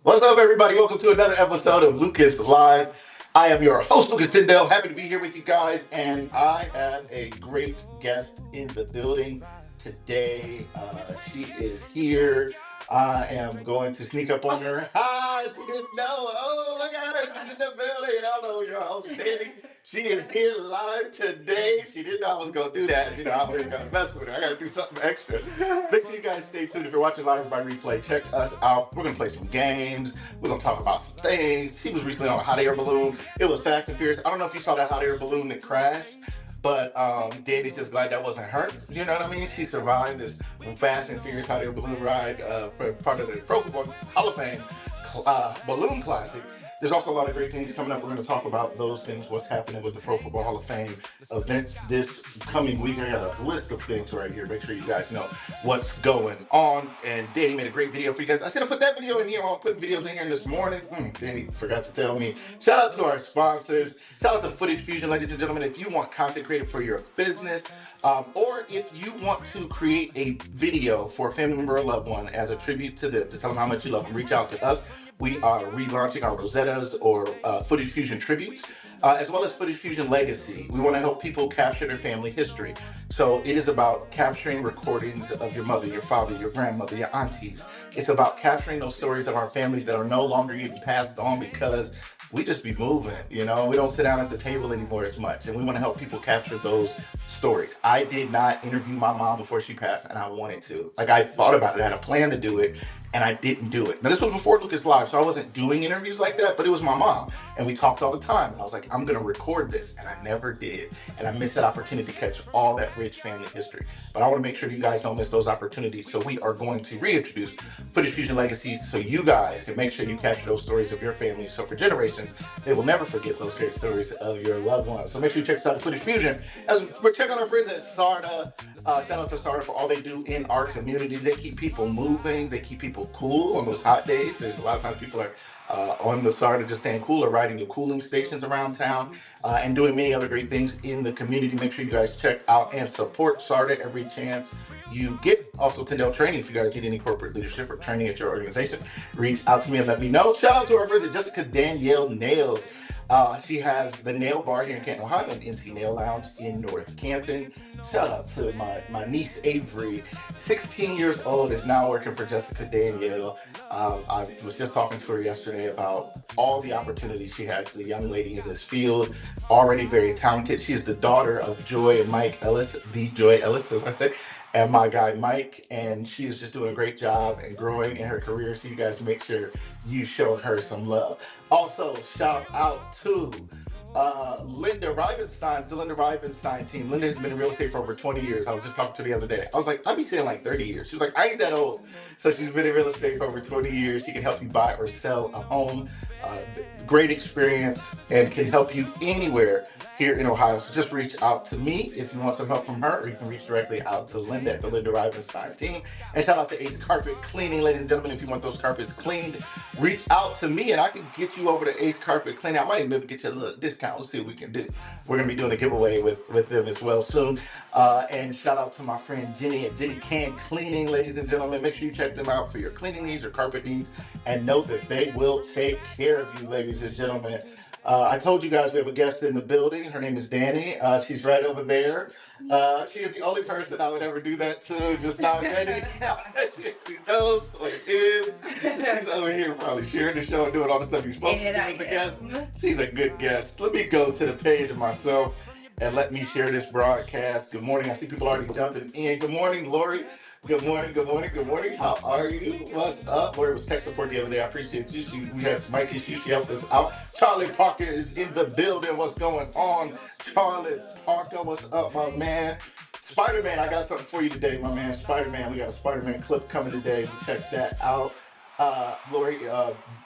What's up, everybody? Welcome to another episode of Lucas Live. I am your host, Lucas Tyndale. Happy to be here with you guys, and I have a great guest in the building today. She is here. I am going to sneak up on her. Hi, she didn't know. Oh, look at her. She's in the building. I know your host, Dani. She is here live today. She didn't know I was going to do that. You know, I always got to mess with her. I got to do something extra. Make sure you guys stay tuned. If you're watching live by replay, check us out. We're going to play some games. We're going to talk about some things. She was recently on a hot air balloon. It was fast and furious. I don't know if you saw that hot air balloon that crashed. But Dani's just glad that wasn't her. You know what I mean? She survived this Fast and Furious hot air balloon ride for part of the Pro Football Hall of Fame Balloon Classic. There's also a lot of great things coming up. We're going to talk about those things, what's happening with the Pro Football Hall of Fame events this coming week. I got a list of things right here. Make sure you guys know what's going on. And Dani made a great video for you guys. I should have put that video in here. I'll put videos in here this morning. Dani forgot to tell me. Shout out to our sponsors. Shout out to Footage Fusion, ladies and gentlemen. If you want content created for your business, or if you want to create a video for a family member or loved one as a tribute to them, to tell them how much you love them, reach out to us. We are relaunching our Rosettas or Footage Fusion tributes, as well as Footage Fusion Legacy. We want to help people capture their family history. So it is about capturing recordings of your mother, your father, your grandmother, your aunties. It's about capturing those stories of our families that are no longer getting passed on because we just be moving, you know, we don't sit down at the table anymore as much. And we want to help people capture those stories. I did not interview my mom before she passed, and I wanted to. Like, I thought about it, I had a plan to do it, and I didn't do it. Now, this was before Lucas Live, so I wasn't doing interviews like that, but it was my mom, and we talked all the time. And I was like, I'm going to record this, and I never did. And I missed that opportunity to catch all that rich family history. But I want to make sure you guys don't miss those opportunities. So we are going to reintroduce Footage Fusion Legacies so you guys can make sure you capture those stories of your family. So for generations, they will never forget those great stories of your loved ones. So make sure you check us out at Footage Fusion. As we're checking our friends at Sarda. Shout out to Sarda for all they do in our community. They keep people moving. They keep people cool on those hot days. There's a lot of times people are on the Sarda just staying cool or riding the cooling stations around town and doing many other great things in the community. Make sure you guys check out and support Sarda every chance you get. Also, Tyndale Training, if you guys need any corporate leadership or training at your organization, reach out to me and let me know. Shout out to our friend Jessica Danielle Nails. She has the nail bar here in Canton, Ohio, and NC Nail Lounge in North Canton. Shout out to my niece Avery, 16 years old, is now working for Jessica Danielle. I was just talking to her yesterday about all the opportunities she has. The young lady in this field, already very talented. She is the daughter of Joy and Mike Ellis, the Joy Ellis, as I say, and my guy Mike, and she is just doing a great job and growing in her career. So you guys make sure you show her some love. Also, shout out to Linda Rivenstein, the Linda Rivenstein team. Linda has been in real estate for over 20 years. I was just talking to her the other day. I was like, I'd be saying like 30 years. She was like, I ain't that old. So she's been in real estate for over 20 years. She can help you buy or sell a home. Great experience and can help you anywhere here in Ohio. So just reach out to me if you want some help from her, or you can reach directly out to Linda at the Linda Rivenstein team. And shout out to Ace Carpet Cleaning, ladies and gentlemen. If you want those carpets cleaned, reach out to me and I can get you over to Ace Carpet Cleaning. I might even be able to get you a little discount. Let's see what we can do. We're going to be doing a giveaway with them as well soon. And shout out to my friend Jenny at Jenny Can Cleaning, ladies and gentlemen. Make sure you check them out for your cleaning needs or carpet needs and know that they will take care of you, ladies and gentlemen. I told you guys we have a guest in the building. Her name is Dani. She's right over there. She is the only person I would ever do that to. Just not ready. She knows what it is. She's over here probably sharing the show and doing all the stuff you're supposed to do as a guest. She's a good guest. Let me go to the page of myself and let me share this broadcast. Good morning. I see people already jumping in. Good morning, Lori. Good morning, good morning, good morning. How are you? What's up? Lori was tech support the other day. I appreciate you. We had some mic issues. She helped us out. Charlie Parker is in the building. What's going on? Charlie Parker, what's up, my man? Spider-Man, I got something for you today, my man. Spider-Man, we got a Spider-Man clip coming today. Check that out. Lori,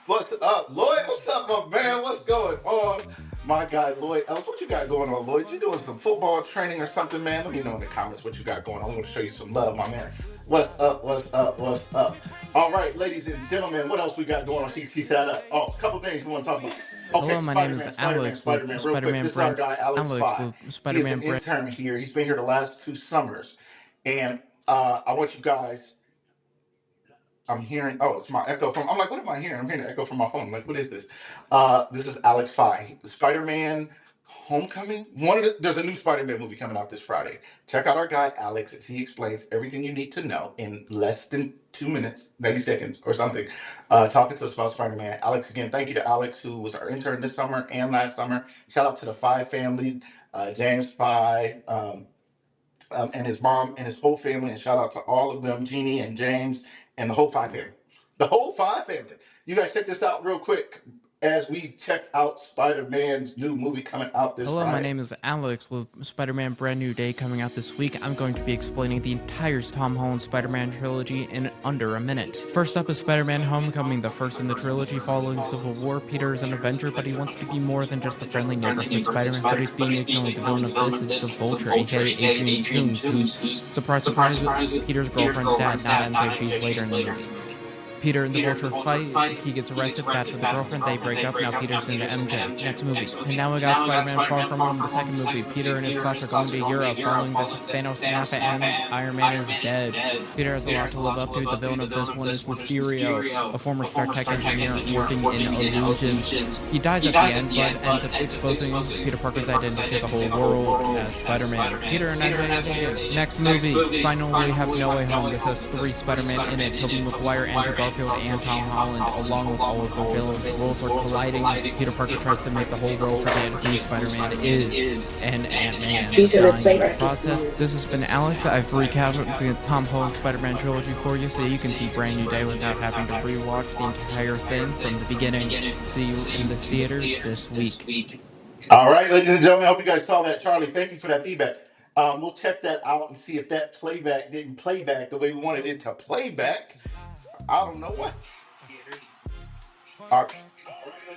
what's up? Lloyd, what's up, my man? What's going on? My guy, Lloyd Ellis, what you got going on, Lloyd? You doing some football training or something, man? Let me know in the comments what you got going on. I'm going to show you some love, my man. What's up? What's up? What's up? All right, ladies and gentlemen, what else we got going on? She set up. Oh, a couple things we want to talk about. Okay, Hello, my name is Spider-Man. Real quick, this is our guy, Alex Five. He is an intern here. He's been here the last 2 summers. And I want you guys I'm hearing. Oh, it's my echo from. I'm like, what am I hearing? I'm hearing an echo from my phone. I'm like, what is this? This is Alex Phi. Spider-Man Homecoming. There's a new Spider-Man movie coming out this Friday. Check out our guy Alex as he explains everything you need to know in less than 2 minutes, 90 seconds or something. Talking to us about Spider-Man. Alex, again, thank you to Alex who was our intern this summer and last summer. Shout out to the Phi family, James Phi. And his mom and his whole family. And shout out to all of them, Jeannie and James and the whole Five family. The whole Five family. You guys check this out real quick as we check out Spider-Man's new movie coming out this Hello, Friday. my name is Alex with Spider-Man Brand New Day coming out this week. I'm going to be explaining the entire Tom Holland Spider-Man trilogy in under a minute. First up is Spider-Man Homecoming, the first in the trilogy following Civil War. Peter is an Avenger, but he wants to be more than just a friendly neighborhood Spider-Man, but he's being ignored. The villain of this is the Vulture, aka Adrian Toomes, who's, surprise, surprise, Peter's girlfriend's dad, not MJ, she's later in the movie. Peter and the Vulture fight, he gets arrested, back to the girlfriend, they break up, now Peter's into MJ. Next movie. And now we got Spider-Man Far From Home, the second movie. Peter and his class are going to Europe following the Thanos snap and Iron Man is dead. Peter has a lot to live up to. The villain of this one is Mysterio, a former StarTech engineer working in illusions. He dies at the end, but ends up exposing Peter Parker's identity to the whole world as Spider-Man. Peter and MJ. Next movie. Finally, we have No Way Home. This has 3 Spider-Man in it. Tobey Maguire, Andrew Garfield, and Tom Holland, along with all of the villains. Worlds are colliding as Peter Parker tries to make the whole world forget who Spider-Man is, and Ant-Man is dying in the process. This has been Alex. I've recapped the Tom Holland Spider-Man trilogy for you so you can see Brand New Day without having to rewatch the entire thing from the beginning. See you in the theaters this week. All right, ladies and gentlemen, I hope you guys saw that. Charlie, thank you for that feedback. We'll check that out and see if that playback didn't play back the way we wanted it to play back. I don't know what. Our,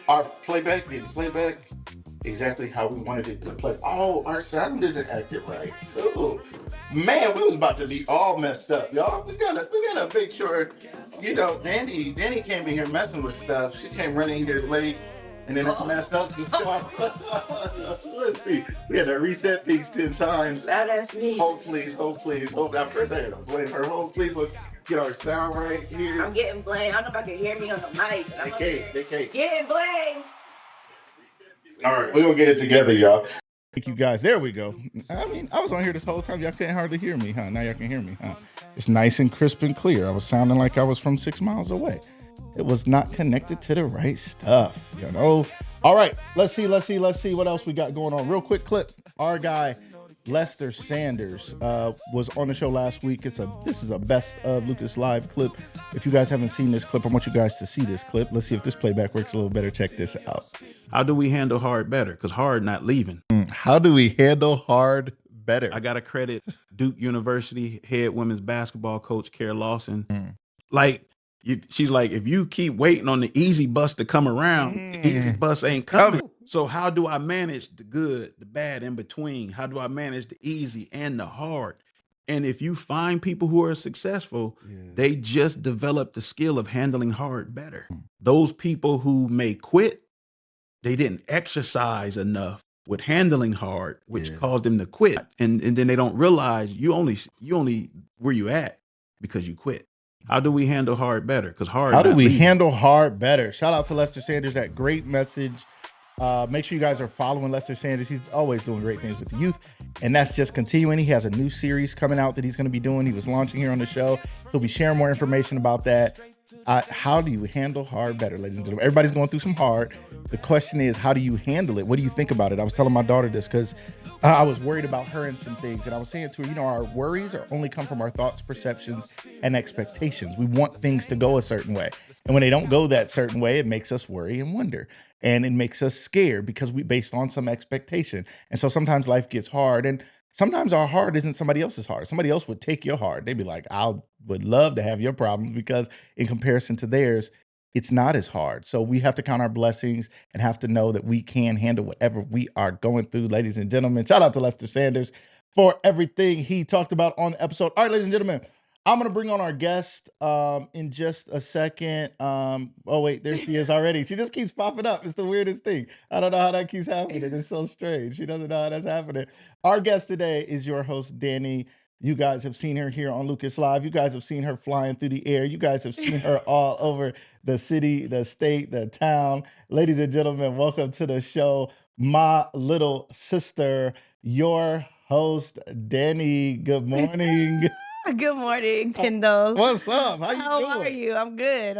our playback didn't play back exactly how we wanted it to play. Oh, our sound isn't acting right. So, man, we was about to be all messed up, y'all. We gotta make sure, Dani came in here messing with stuff. She came running here late. And then it messed up. Let's see. We had to reset things 10 times. That's me. Hold please, hold please. Hold. At first I had to blame her. Hold please. Let's get our sound right here. I'm getting blamed. I don't know if I can hear me on the mic. They can't. Getting blamed. All right, we're gonna get it together, y'all. Thank you guys. There we go. I mean, I was on here this whole time. Y'all couldn't hardly hear me, huh? Now y'all can hear me, huh? It's nice and crisp and clear. I was sounding like I was from 6 miles away. It was not connected to the right stuff, All right, let's see what else we got going on. Real quick clip. Our guy Lester Sanders was on the show last week. This is a best of Lucas Live clip. If you guys haven't seen this clip, I want you guys to see this clip. Let's see if this playback works a little better. Check this out. How do we handle hard better? Because hard not leaving. How do we handle hard better? I got to credit Duke University head women's basketball coach, Kara Lawson. She's like, if you keep waiting on the easy bus to come around, the easy bus ain't coming. So how do I manage the good, the bad in between? How do I manage the easy and the hard? And if you find people who are successful, they just develop the skill of handling hard better. Those people who may quit, they didn't exercise enough with handling hard, which caused them to quit. And then they don't realize you only where you at because you quit. How do we handle hard better? Because How do we handle hard better? Shout out to Lester Sanders, that great message. Make sure you guys are following Lester Sanders. He's always doing great things with the youth, and that's just continuing. He has a new series coming out that he's going to be doing. He was launching here on the show. He'll be sharing more information about that. How do you handle hard better, ladies and gentlemen? Everybody's going through some hard. The question is, how do you handle it? What do you think about it? I was telling my daughter this because I was worried about her and some things, and I was saying to her, our worries only come from our thoughts, perceptions, and expectations. We want things to go a certain way, and when they don't go that certain way, it makes us worry and wonder, and it makes us scared because we based on some expectation. And so sometimes life gets hard, and sometimes our hard isn't somebody else's hard. Somebody else would take your hard. They'd be like, I would love to have your problems because in comparison to theirs, it's not as hard. So we have to count our blessings and have to know that we can handle whatever we are going through, ladies and gentlemen. Shout out to Lester Sanders for everything he talked about on the episode. All right, ladies and gentlemen, I'm going to bring on our guest in just a second. Oh, wait, there she is already. She just keeps popping up. It's the weirdest thing. I don't know how that keeps happening. It's so strange. She doesn't know how that's happening. Our guest today is your host, Dani. You guys have seen her here on Lucas Live. You guys have seen her flying through the air. You guys have seen her all over the city, the state, the town. Ladies and gentlemen, welcome to the show. My little sister, your host, Dani. Good morning. Good morning, Kendall. What's up? How you How doing? are you? I'm good.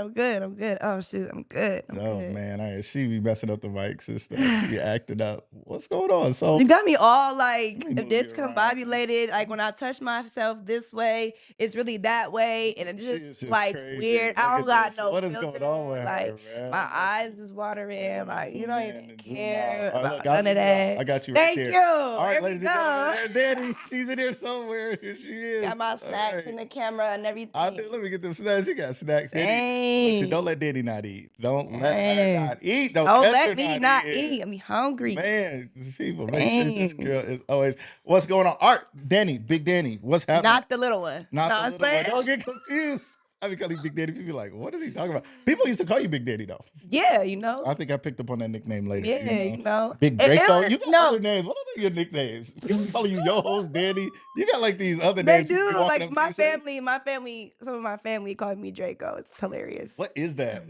Oh shoot, I'm good. Oh man, she be messing up the mics and stuff. She be acting up. What's going on? So You got me all Let me like move you discombobulated. Like when I touch myself this way, it's really that way, and it's She is just just like crazy. weird. Look I at don't got this. no What is filter. going on with her, Like man? my eyes is watering. Like you don't Zoom in even and zoom care out. All right, about look, I'll none of zoom it out. that. I got you right Thank there. you. All right, There we ladies and gentlemen, go. there's Dani. She's in here somewhere. Here she is. Got my All snacks right. in the camera and everything. I do. Let me get them snacks. She got snacks. Dani, Dang. listen, don't let Dani not eat. Don't let her Dang. not eat. Don't Don't catch let her me not not eating. eat. I'm hungry. Man, people, make sure this Dang. girl is always. What's going on? Art, Dani, Big Dani. What's happening? Not the little one. Not No, the I'm little one. saying? Don't get confused. I be calling you Big Daddy. People be like, what is he talking about? People used to call you Big Daddy though. Yeah, you know. I think I picked up on that nickname later. Yeah, you know. Big Draco. You got No, other names. What other your nicknames? People calling you Yo Host Daddy. You got like these other they names. people be do. walking Like up to my you saying, family, some of my family called me Draco. It's hilarious. what is that?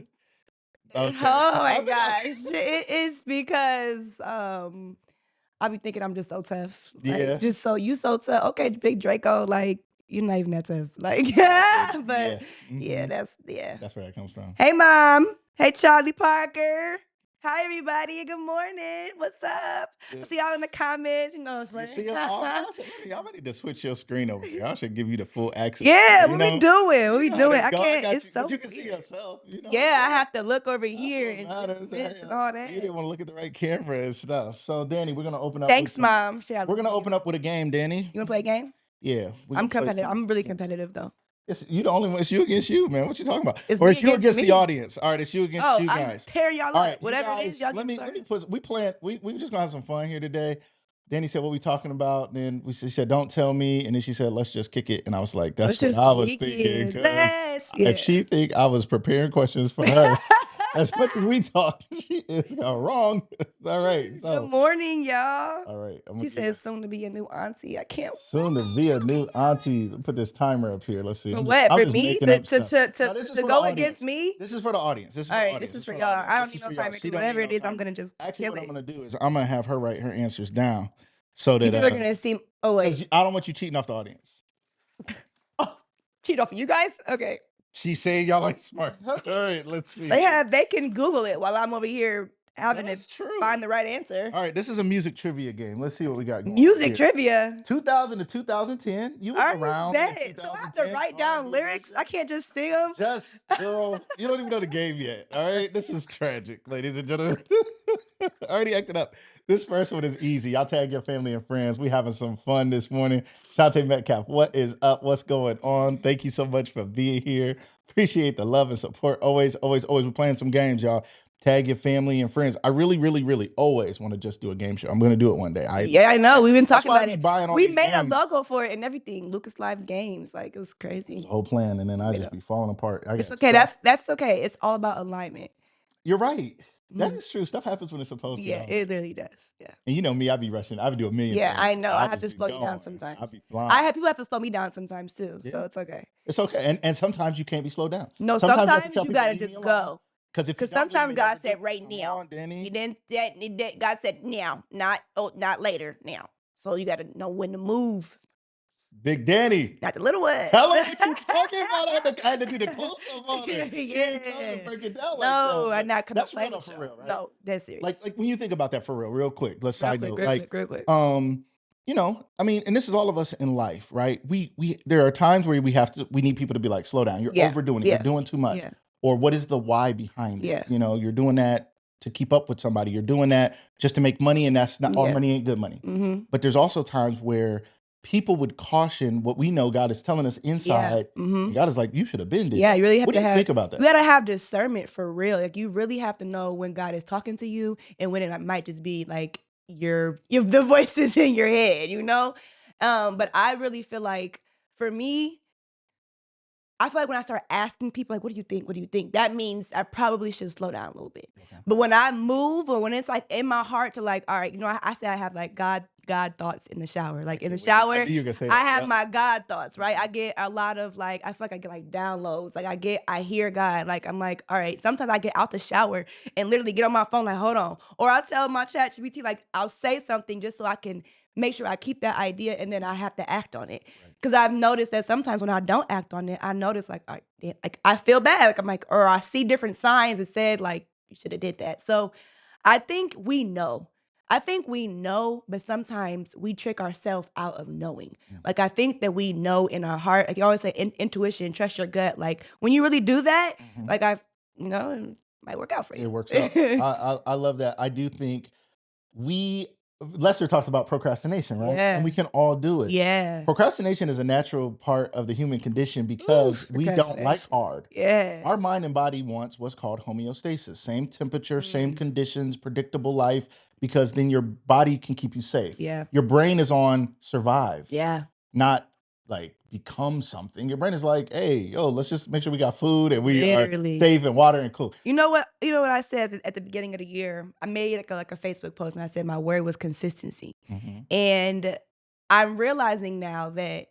Oh Okay. my I mean, gosh. It's because I be thinking I'm just so tough. Like Yeah. just so you so tough. Okay, big Draco, like you're not even that tough. Like Okay, but yeah. Mhm. that's That's where that comes from. Hey mom. Hey Charlie Parker. Hi everybody. Good morning. What's up? Yeah. I see y'all in the comments. You know it's You funny. see us? I said, y'all ready to switch your screen over here. I should give you the full access. Yeah, you what know? we doing? What we You know how doing? that I go. can't. got It's you, so but you can see weird. yourself. You know. Yeah, I have to look over That's here what and matters. this and all that. You didn't want to look at the right camera and stuff. So, Dani, we're gonna open up. Thanks, with some, mom. See, I We're love gonna you. open up with a game, Dani. You wanna play a game? Yeah, we're I'm gonna play competitive. some- I'm really competitive though. You the only one. It's you against you, man. What you talking about? It's Or me it's you against against me. the audience. All right, it's you against Oh, you I'm guys. tearing y'all All up. right, you Whatever it guys. is, y'all Let get me started. put. We plan. We just gonna have some fun here today. Dani said, "What we talking about?" And then she said, "Don't tell me." And then she said, "Let's just kick it." And I was like, "That's Let's what just I was kick thinking." it. 'Cause Let's If she think I was preparing questions for her, as much as we talk, she is wrong. All right. Good So, morning, y'all. all right. She says soon to be a new auntie. I can't. Soon to be a new auntie. Put this timer up here. Let's see. For I'm what? I'm For just me making to up stuff. No, this is to for go the against audience. me? This is for the audience. This is for All the right, audience. this is for the y'all. audience. I don't This need is no for y'all. timer She because don't need whatever no it is, I'm timer. gonna just Actually, kill what I'm it. gonna do is I'm gonna have her write her answers down, so You that guys are gonna see. Oh wait. I don't want you cheating off the audience. Oh, cheat off of you guys? Okay. She's saying y'all ain't smart. All right, let's see. They can Google it while I'm over here having That's to true. find the right answer. All right, this is a music trivia game. Let's see what we got going on Music here. trivia. 2000 to 2010. You was Are you around in bet? So I have to 2010. write down R&B lyrics. music. I can't just sing them. Just, girl, you don't even know the game yet. All right. This is tragic, ladies and gentlemen. I already acted up. This first one is easy. I'll tag your family and friends. We having some fun this morning. Shantae Metcalf, what is up? What's going on? Thank you so much for being here. Appreciate the love and support. Always, always, always. We're playing some games, y'all. Tag your family and friends. I really, really, really always want to just do a game show. I'm going to do it one day. Yeah, I know. We've been That's talking why I about be it. buying all We these made a games. logo for it and everything. Lucas Live Games. Like it was It's crazy. a whole plan, and then I just be falling apart. It's okay. That's okay. It's all about alignment. You're right. That is true. Stuff happens when it's supposed to. Yeah, Though. it really does. Yeah. And you know me, I be rushing. I be doing a million Yeah, things. I know. So I have just to be slow you down going. sometimes. I be flying. I have people have to slow me down sometimes too. Yeah. So it's okay. It's okay. And sometimes you can't be slowed down. No, have to sometimes tell you people, gotta "Leave me just alone." go. Because Sometimes God said right Come now. on, Dani. He didn't. God said now, not later. Now. So you gotta know when to move. Big Dani. Not the little one. Tell her what you talking about. I had to do the close up on her. She Yeah. ain't come to break it down like No, that. I'm not gonna That's play real with for y'all. real, right? No, that's serious. Like when you think about that for real quick. Let's Real side quick, note. real quick. You know, I mean, and this is all of us in life, right? We there are times where we need people to be like, slow down. You're Yeah, overdoing it. yeah, You're doing too much. yeah. Or what is the why behind Yeah. it? You know, you're doing that to keep up with somebody. You're doing that just to make money, and that's not all Yeah. money ain't good money. Mm-hmm. But there's also times where people would caution what we know God is telling us inside. Mm-hmm. And God is like, you should have been did Yeah, that. you really have What to do you have. think about that? You gotta have discernment for real. Like you really have to know when God is talking to you and when it might just be like the voices in your head, you know? But I really feel like for me, I feel like when I start asking people like, what do you think? What do you think? That means I probably should slow down a little bit. Okay. But when I move or when it's like in my heart to like, all right, you know, I say I have like God God thoughts in the shower. Like in the I shower, knew you were gonna say I that. have Yeah. my God thoughts, right? I get a lot of like, I feel like I get like downloads. Like I hear God. Like I'm like, all right. Sometimes I get out the shower and literally get on my phone, like, hold on. Or I'll tell my chat GPT, like, I'll say something just so I can make sure I keep that idea and then I have to act on it. Because I've noticed that sometimes when I don't act on it, I notice like, like I feel bad. Like I'm like, or I see different signs that said like, you should have did that. So I think we know. I think we know, but sometimes we trick ourselves out of knowing. Like I think that we know in our heart. Like you always say, intuition, trust your gut. Like when you really do that, like it might work out for you. It works out. I love that. I do think Lester talked about procrastination, right? Yeah. And we can all do it. Yeah. Procrastination is a natural part of the human condition because we don't like Procrastination. hard. Yeah. Our mind and body wants what's called homeostasis, same temperature, same conditions, predictable life, because then your body can keep you safe. Yeah. Your brain is on survive, Yeah. not like become something. Your brain is like, hey, yo, let's just make sure we got food and we Literally. are safe and water and cool. You know what? You know what I said at the beginning of the year? I made like a Facebook post and I said my word was consistency. And I'm realizing now that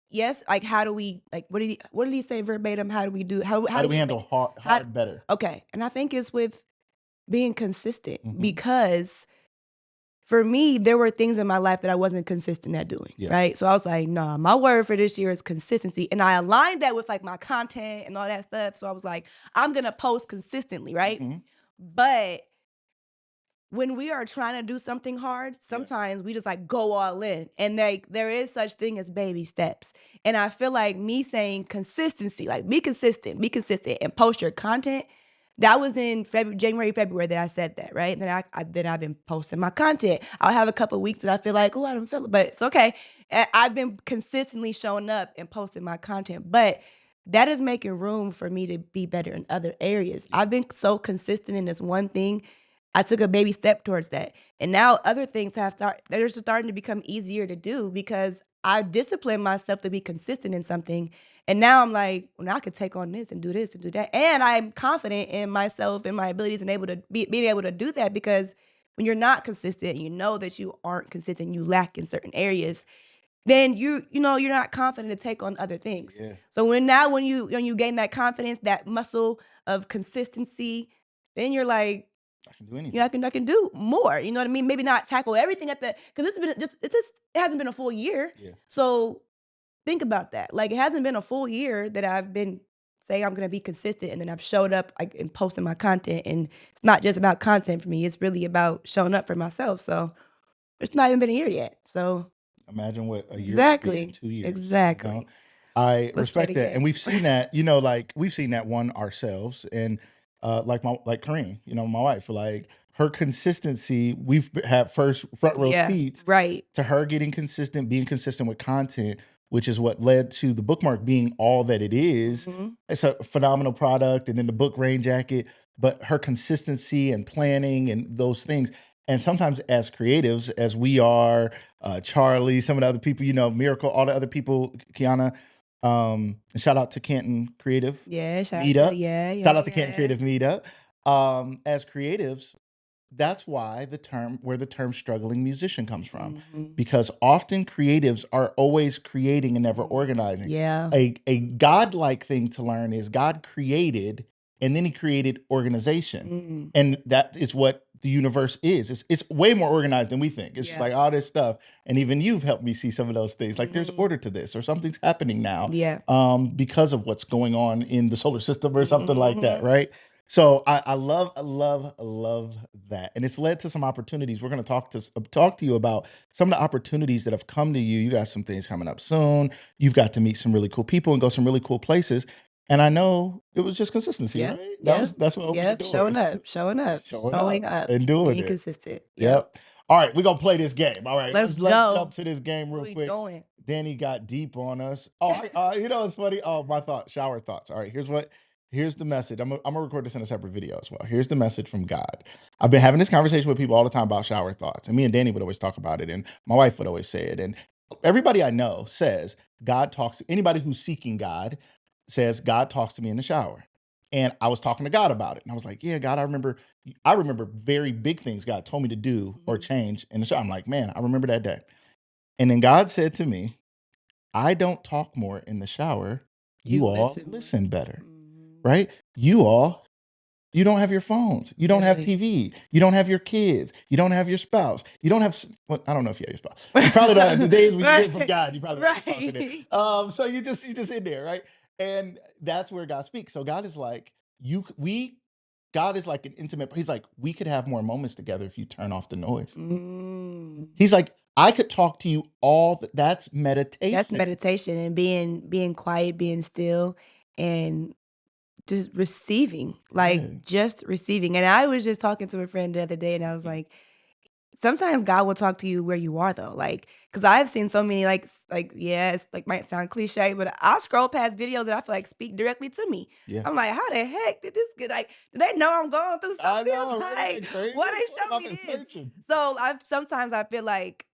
yes, like how do we like what did he say verbatim? How do we do How do we handle hard better? Okay. And I think it's with being consistent because for me, there were things in my life that I wasn't consistent at doing, right? So I was like, nah, my word for this year is consistency. And I aligned that with like my content and all that stuff. So I was like, I'm going to post consistently, right? But when we are trying to do something hard, sometimes we just like go all in. And like there is such thing as baby steps. And I feel like me saying consistency, like be consistent and post your content. That was in January, February that I said that, right? And then I've been posting my content. I'll have a couple of weeks that I feel like, oh, I don't feel it, but it's okay. I've been consistently showing up and posting my content, but that is making room for me to be better in other areas. I've been so consistent in this one thing. I took a baby step towards that. And now other things they're starting to become easier to do because I disciplined myself to be consistent in something. And now I'm like, well, now I can take on this and do that. And I'm confident in myself and my abilities and being able to do that because when you're not consistent, you know that you aren't consistent, you lack in certain areas, then you're not confident to take on other things. Yeah. So when you gain that confidence, that muscle of consistency, then you're like, I can do anything. Yeah, I can do more. You know what I mean? Maybe not tackle everything because it hasn't been a full year. Yeah. So think about that. Like it hasn't been a full year that I've been saying I'm gonna be consistent, and then I've showed up and posting my content. And it's not just about content for me; it's really about showing up for myself. So it's not even been a year yet. So imagine what a year exactly would be in 2 years. Exactly. You know? I respect that, and we've seen that. Like we've seen that one ourselves, and like Corinne, my wife, like her consistency. We've had front row seats, right, to her getting consistent, being consistent with content, which is what led to the bookmark being all that it is. It's a phenomenal product, and then the book rain jacket. But her consistency and planning and those things. And sometimes as creatives, as we are, Charlie, some of the other people, Miracle, all the other people, Kiana, and shout out to Canton Creative Meetup. Shout out to Canton Creative Meetup. As creatives, that's why where the term struggling musician comes from. Because often creatives are always creating and never organizing. Yeah. A godlike thing to learn is God created, and then he created organization. And that is what the universe is. It's way more organized than we think. It's just like all this stuff. And even you've helped me see some of those things. Like there's order to this, or something's happening now. Yeah. Because of what's going on in the solar system or something like that, right? So I love that. And it's led to some opportunities. We're going to talk to you about some of the opportunities that have come to you. You got some things coming up soon. You've got to meet some really cool people and go some really cool places. And I know it was just consistency, right? That's what opened the doors. Showing up, and doing being it. consistent. Yep. All right, we're gonna play this game. All right, let's jump to this game real quick. Doing? Danny got deep on us. Oh, it's funny. Oh, my shower thoughts. All right, here's the message. I'm gonna record this in a separate video as well. Here's the message from God. I've been having this conversation with people all the time about shower thoughts, and me and Danny would always talk about it, and my wife would always say it, and everybody I know says God talks to anybody who's seeking God. Says God talks to me in the shower. And I was talking to God about it. And I was like, yeah, God, I remember very big things God told me to do or change in the shower. I'm like, man, I remember that day. And then God said to me, I don't talk more in the shower. You all listen better, right? You don't have your phones. You don't have TV. You don't have your kids. You don't have your spouse. You don't have, well, I don't know if you have your spouse. You probably don't have the days when you hear from God. You probably don't have your spouse in there. So you just in there, right? And that's where God speaks. So God is like, God is like an intimate, he's like, we could have more moments together if you turn off the noise. He's like, I could talk to you that's meditation. That's meditation and being quiet, being still, and just receiving, just receiving. And I was just talking to a friend the other day, and I was like, sometimes God will talk to you where you are, though. Like, because I've seen so many, yeah, it's like might sound cliche, but I scroll past videos that I feel like speak directly to me. Yeah. I'm like, how the heck did this get? Like, do they know I'm going through something? I know, Like, right? why they show me this? So sometimes I feel like,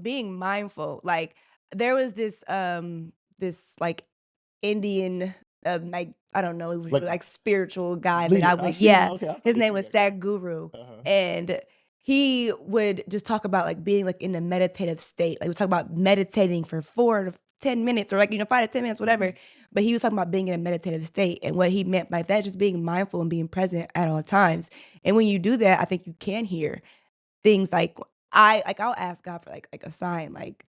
being mindful. Like, there was this like Indian, like, I don't know, it was like spiritual guy that I would, his name was Sadhguru, and he would just talk about like being like in a meditative state. Like we talk about meditating for 4 to 10 minutes or like, 5 to 10 minutes, whatever. But he was talking about being in a meditative state. And what he meant by that, just being mindful and being present at all times. And when you do that, I think you can hear things like I'll ask God for like a sign, like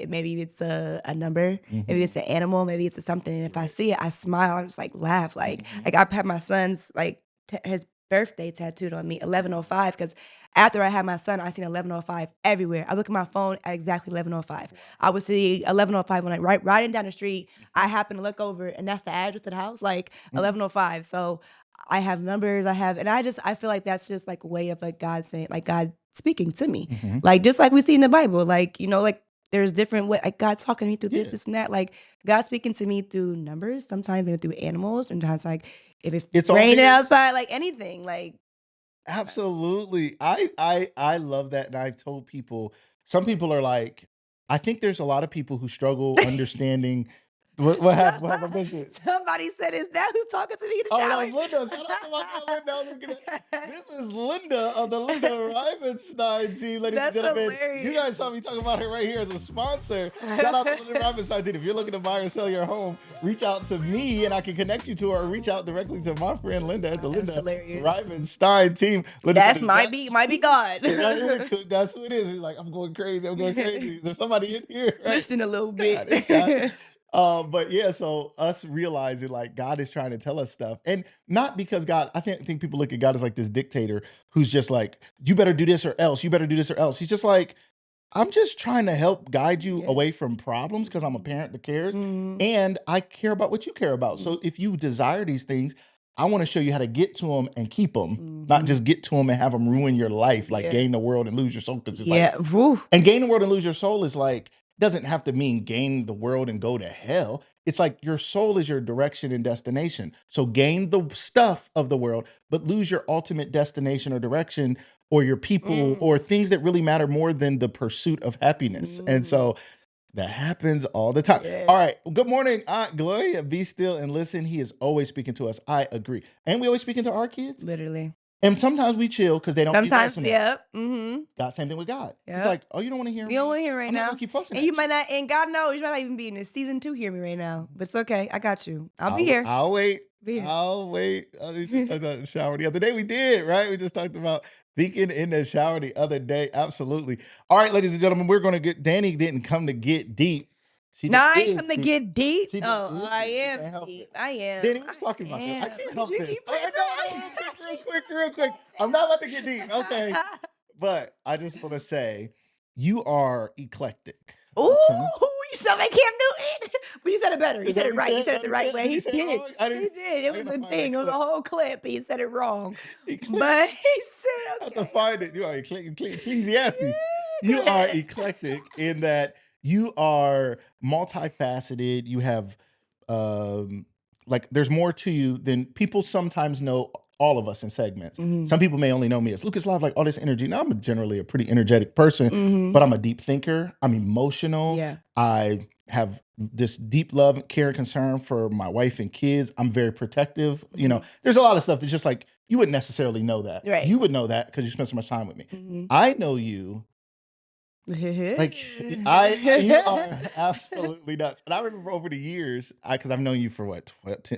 maybe it's a number, maybe it's an animal, maybe it's something. And if I see it, I smile, I just like laugh. Like I've had my son's like his birthday tattooed on me, 11:05, because after I had my son, I seen 11:05 everywhere. I look at my phone at exactly 11:05. I would see 11:05 when riding down the street. I happen to look over, and that's the address of the house, like 11:05. So I have numbers, and I feel like that's just like a way of like God saying, like God speaking to me, like just like we see in the Bible, like like there's different way, like God talking to me through this and that, like God speaking to me through numbers, sometimes maybe through animals, sometimes like if it's raining outside, like anything, like. Absolutely. I love that. And I've told people, some people are like, I think there's a lot of people who struggle understanding what happened. Somebody said, is that who's talking to me in the shower? Oh, that was Linda. Shout out to my girl Linda. This is Linda of the Linda Rivenstein team, ladies and gentlemen. Hilarious. You guys saw me talk about her right here as a sponsor. Shout out to the Linda Rivenstein team. If you're looking to buy or sell your home, reach out to me and I can connect you to her, or reach out directly to my friend Linda at the Linda Rivenstein team. Linda might be God. That's who it is. He's like, I'm going crazy. Is there somebody in here? Right? Listen a little bit. But yeah, so us realizing like God is trying to tell us stuff, and not because God, I think people look at God as like this dictator who's just like, you better do this or else, you better do this or else. He's just like, I'm just trying to help guide you away from problems because I'm a parent that cares, and I care about what you care about. So if you desire these things, I want to show you how to get to them and keep them, not just get to them and have them ruin your life, like gain the world and lose your soul. Because and gain the world and lose your soul is like, doesn't have to mean gain the world and go to hell. It's like your soul is your direction and destination. So gain the stuff of the world, but lose your ultimate destination or direction, or your people, or things that really matter more than the pursuit of happiness. And so that happens all the time. All right. Well, good morning, Aunt Gloria. Be still and listen. He is always speaking to us. I agree. And we always speaking to our kids. Literally. And sometimes we chill because they don't. Sometimes, God, same thing with God. Yep. He's like, oh, you don't want to hear me? You don't want to hear right I'm now. not gonna keep fussing. And you might not, and God knows, you might not even be in this season 2 hear me right now. But it's okay. I got you. I'll be here. I'll wait. Be here. I'll wait. We just talked about the shower the other day. We did, right? We just talked about thinking in the shower the other day. Absolutely. All right, ladies and gentlemen, we're going to get, Dani didn't come to get deep. I ain't come to get deep. Oh, I am deep. I am. Dani, we was talking about this. I can't help this. Real quick. I'm not about to get deep. Okay. But I just want to say, you are eclectic. Ooh, you sound like Cam Newton. But you said it better. You said it right. You said it the right way. He did. He did. It was a thing. It was a whole clip. He said it wrong. But he said, okay. I have to find it. You are Ecclesiastes. You are eclectic in that you are multifaceted. You have, like, there's more to you than people sometimes know all of us in segments. Some people may only know me as Lucas Live, like all this energy. Now, I'm generally a pretty energetic person, but I'm a deep thinker. I'm emotional. Yeah. I have this deep love, care, and concern for my wife and kids. I'm very protective. You know, there's a lot of stuff that's just like you wouldn't necessarily know that. Right. You would know that because you spent so much time with me. Mhm. I know you. Like you are absolutely nuts. And I remember over the years, because I've known you for what,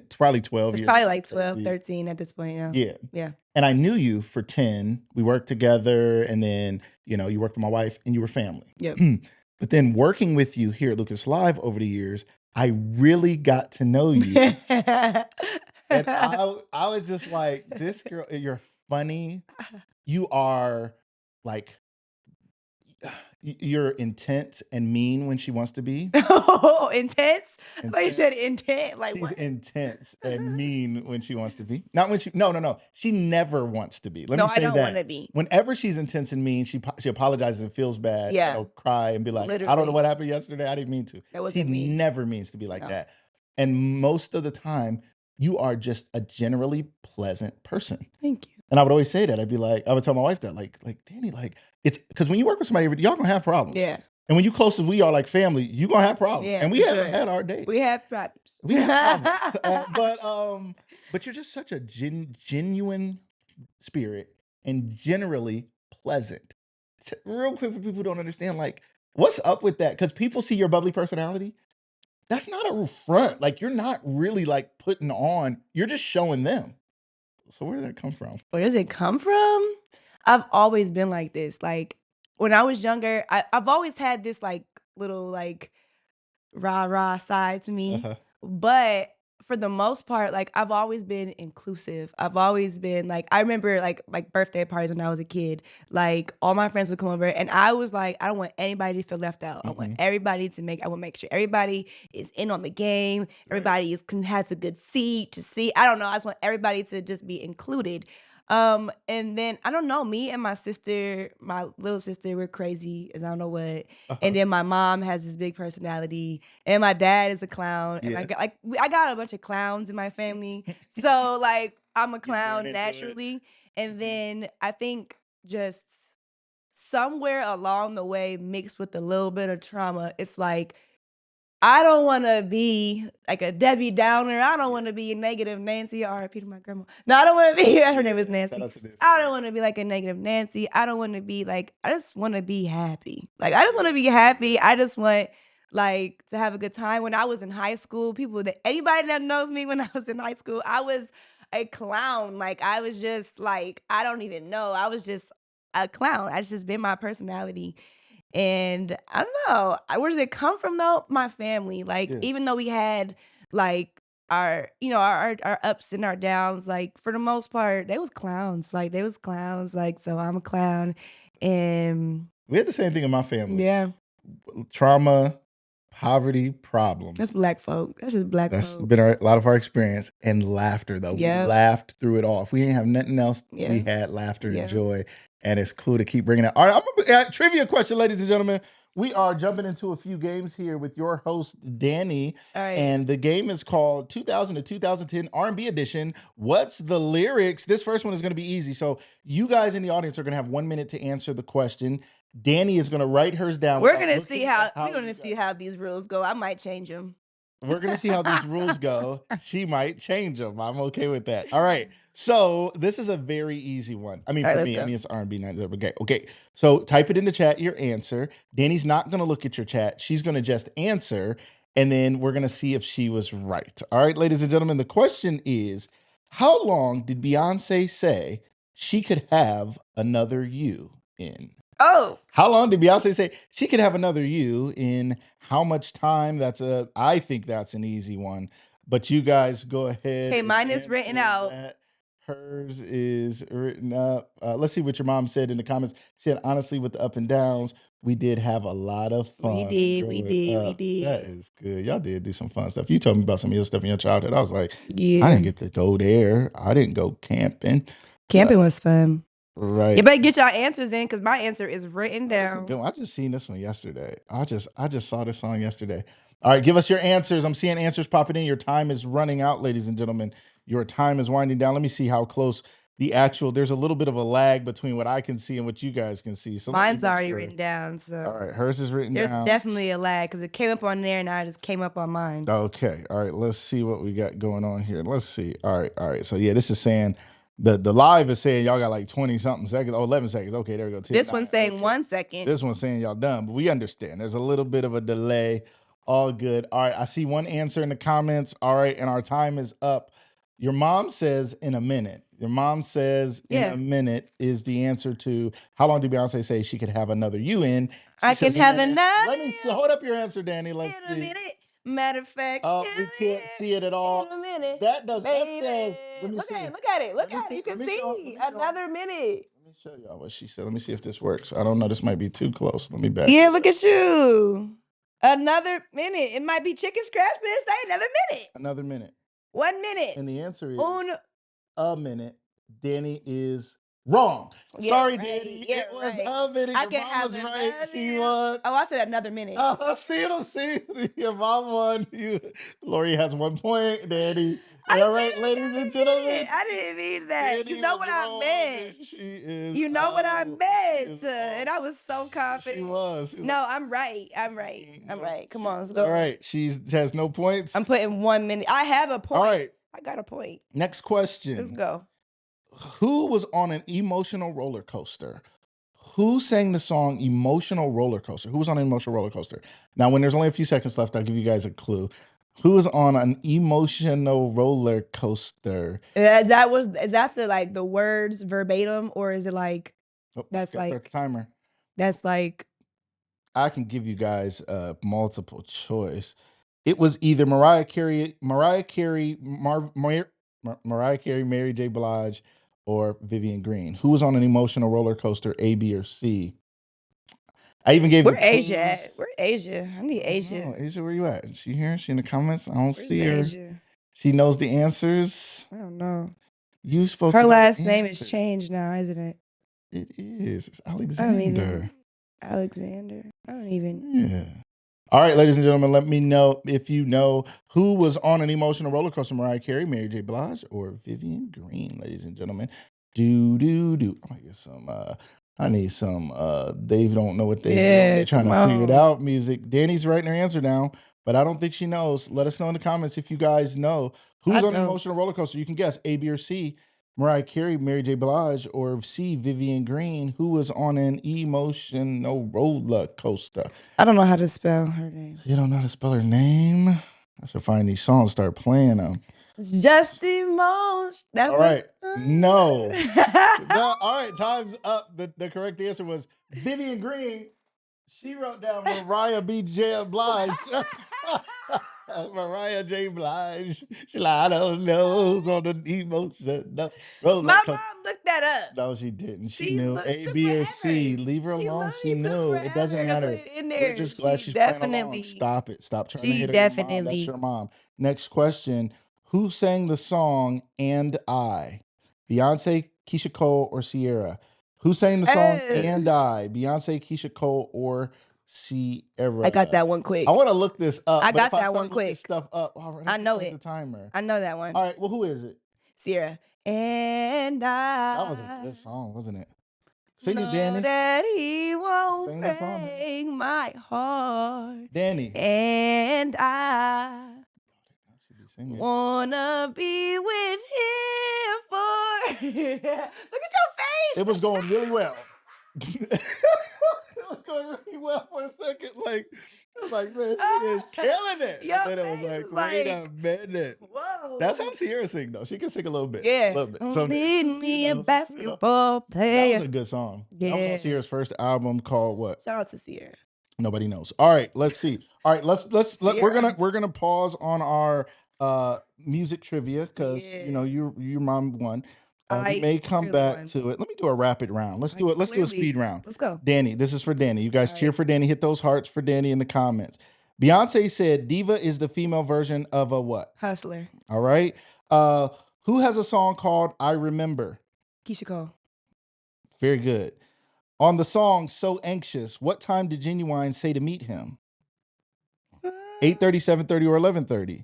probably 12 It's years. probably like 12, 13. 13 at this point now. Yeah. Yeah. And I knew you for 10. We worked together, and then, you know, you worked with my wife and you were family. Yep. But then working with you here at Lucas Live over the years, I really got to know you. And I was just like, this girl, you're funny. You are like, you're intense and mean when she wants to be. Oh, intense? I thought you said intent. Like, She's what? intense and mean when she wants to be. Not when she, no. She never wants to be. Let No, me I say don't that. wanna be. Whenever she's intense and mean, she apologizes and feels bad. Yeah. She'll cry and be like, I don't know Literally. what happened yesterday. I didn't mean to. That wasn't me. Never means to be like No. that. And most of the time, you are just a generally pleasant person. Thank you. And I would always say that. I'd be like, I would tell my wife that, like, Dani, like, it's because when you work with somebody, y'all gonna have problems. Yeah. And when you close as we are, like family, you gonna have problems. Yeah, and we for have sure. had our days. We have problems. We have problems. But you're just such a genuine spirit and generally pleasant. Real quick for people who don't understand, like, what's up with that? Because people see your bubbly personality. That's not a front. Like, you're not really like putting on. You're just showing them. So where did that come from? Where does it come from? I've always been like this. Like when I was younger, I've always had this like little like rah-rah side to me. But for the most part, like I've always been inclusive. I've always been like, I remember like birthday parties when I was a kid, like all my friends would come over and I was like, I don't want anybody to feel left out. I want everybody to I want to make sure everybody is in on the game. Everybody has a good seat to see. I don't know. I just want everybody to just be included. And then I don't know, me and my sister, my little sister, we're crazy as I don't know what. And then my mom has this big personality, and my dad is a clown. And I got a bunch of clowns in my family, so like I'm a clown naturally. And then I think just somewhere along the way, mixed with a little bit of trauma, it's like I don't want to be like a Debbie Downer. I don't want to be a negative Nancy. R.I.P. to my grandma. No, I don't want to be. Her name is Nancy. I don't want to be like a negative Nancy. I don't want to be like. I just want to be happy. Like I just want to be happy. I just want like to have a good time. When I was in high school, anybody that knows me when I was in high school, I was a clown. Like I was just like I don't even know. I was just a clown. That's just been my personality. And I don't know, where does it come from though? My family, like even though we had like our, our ups and our downs, like for the most part, they was clowns. Like so I'm a clown, and we had the same thing in my family. Yeah, trauma, poverty, problems. That's black folk. That's just black folk. That's been a lot of our experience. And laughter though. We laughed through it all. If we didn't have nothing else, we had laughter and joy. And it's cool to keep bringing it. All right, trivia question, ladies and gentlemen. We are jumping into a few games here with your host, Dani. All right. And the game is called 2000 to 2010 R&B Edition. What's the lyrics? This first one is going to be easy. So you guys in the audience are going to have 1 minute to answer the question. Dani is going to write hers down. We're going to see how these rules go. I might change them. We're going to see how these rules go. She might change them. I'm okay with that. All right. So this is a very easy one. I mean, for me, it's R&B 90s. Okay. So type it in the chat, your answer. Dani's not going to look at your chat. She's going to just answer, and then we're going to see if she was right. All right, ladies and gentlemen, the question is, how long did Beyonce say she could have another you in? Oh. How long did Beyonce say she could have another you in how much time? I think that's an easy one. But you guys go ahead. Hey, mine is written out. Hers is written up. Let's see what your mom said in the comments. She said, honestly, with the up and downs, we did have a lot of fun. We did. That is good. Y'all did do some fun stuff. You told me about some of your stuff in your childhood. I was like, I didn't get to go there. I didn't go camping. Camping was fun. Right. You better get your answers in because my answer is written down. I just seen this one yesterday. I just saw this song yesterday. All right, give us your answers. I'm seeing answers popping in. Your time is running out, ladies and gentlemen. Your time is winding down. Let me see how close the actual. There's a little bit of a lag between what I can see and what you guys can see. So let me Mine's make already sure. written down, so All right, hers is written there's down. definitely a lag because it came up on there and I just came up on mine. Okay. All right. Let's see what we got going on here. Let's see. All right. All right. So yeah, this is saying the live is saying y'all got like 20 something seconds. Oh, 11 seconds. Okay, there we go. 10, This 9. one's saying Okay. 1 second. This one's saying y'all done, but we understand. There's a little bit of a delay. All good. All right. I see one answer in the comments. All right. And our time is up. Your mom says in a minute. Your mom says in a minute is the answer to how long did Beyonce say she could have another you in? She I can says a have minute. another Let me see. Hold up your answer, Danny. Let's in a see. minute. Matter of fact, Oh, we can't see it at all. in a minute. That does. That Baby. says. Let me Look see. at it. Look at it. Look Let me at it. You can Let me show- see let me show- another minute. Let me show y'all what she said. Let me see if this works. I don't know. This might be too close. Let me back. Yeah, look at you. Another minute. It might be chicken scratch, but it's like another minute. Another minute. 1 minute. And the answer is Un- a minute. Danny is wrong. Yeah, Sorry, right. Danny. Yeah, it was right. a minute. I Your can mom have was right. another. She won. Oh, I said another minute. See it. See. Your mom won. Lori has 1 point. Danny. I All right, said ladies another and gentlemen. minute. I didn't mean that. Danny You know was what I wrong. meant. She is. You know what I She meant. is And I was so confident. She was. No, I'm right. I'm right. I'm right. Come on, let's go. All right. She has no points. I'm putting 1 minute. I have a point. All right. I got a point. Next question. Let's go. Who was on an emotional roller coaster? Who sang the song Emotional Roller Coaster? Who was on an emotional roller coaster? Now, when there's only a few seconds left, I'll give you guys a clue. Who was on an emotional roller coaster? Is that the like the words verbatim, or is it like that's Start like the timer. that's like I can give you guys a multiple choice. It was either Mariah Carey, Mary J. Blige, or Vivian Green. Who was on an emotional roller coaster, A, B, or C? I even gave where you Asia at? clues. Where Asia? I need Asia. Oh, Asia, where you at? Is she here? She in the comments? I don't Where's see her. Asia? She knows the answers. I don't know. You supposed Her to know the last name is answers. changed now, isn't it? It is. It's I don't Alexander. even. Alexander. I don't even. Yeah. All right, ladies and gentlemen, let me know if you know who was on an emotional roller coaster, Mariah Carey, Mary J. Blige, or Vivian Green, ladies and gentlemen. Do. I might get some I need some they don't know what they doing. They're trying to figure it out music. Danny's writing her answer down, but I don't think she knows. Let us know in the comments if you guys know who's on an emotional roller coaster. You can guess A, B, or C. Mariah Carey, Mary J. Blige, or C, Vivian Green, who was on an emotional roller coaster. I don't know how to spell her name. You don't know how to spell her name? I should find these songs, start playing them. Just emotion. All right. No. No. All right. Time's up. The correct answer was Vivian Green. She wrote down Mariah B. J. Blige. Mariah J. Blige. She like, I don't know. Who's on the emotion. No. My mom looked that up. No, she didn't. She She knew looks A, to B, or forever. C. Leave her alone. She knew. It doesn't matter. We're just glad she's playing along. Stop it. Stop trying to hit her mom. That's your mom. Next question. Who sang the song And I? Beyonce, Keisha Cole, or Sierra? Who sang the song And I? Beyonce, Keisha Cole, or Sierra? I got that one quick. I want to look this up. I got that one quick. Stuff up. I know it. The timer. I know that one. All right. Well, who is it? Sierra. And I. That was a good song, wasn't it? Sing it, Danny. That he won't Sing that song, break my heart. Danny. And I wanna be with him for. Look at your face. It was going really well. It was going really well for a second. Like, I was like, man, she is killing it. Your and then it face was like, wait a like, minute. whoa. That's how Sierra sing, though. She can sing a little bit. Yeah. A little bit. Don't need me a basketball player. That was a good song. Yeah. That was on Sierra's first album called what? Shout out to Sierra. Nobody knows. All right, let's see. All right, we're gonna pause on our music trivia because you know your mom won. We may come back to it. Let me do a rapid round. Let's do it. Let's do a speed round. Let's go. Danny, this is for Danny. You guys cheer for Danny. Hit those hearts for Danny in the comments. Beyonce said diva is the female version of a what? Hustler. All right. Who has a song called I Remember? Keisha Cole. Very good. On the song So Anxious, what time did Genuine say to meet him? 8:30, 7:30, or 11:30?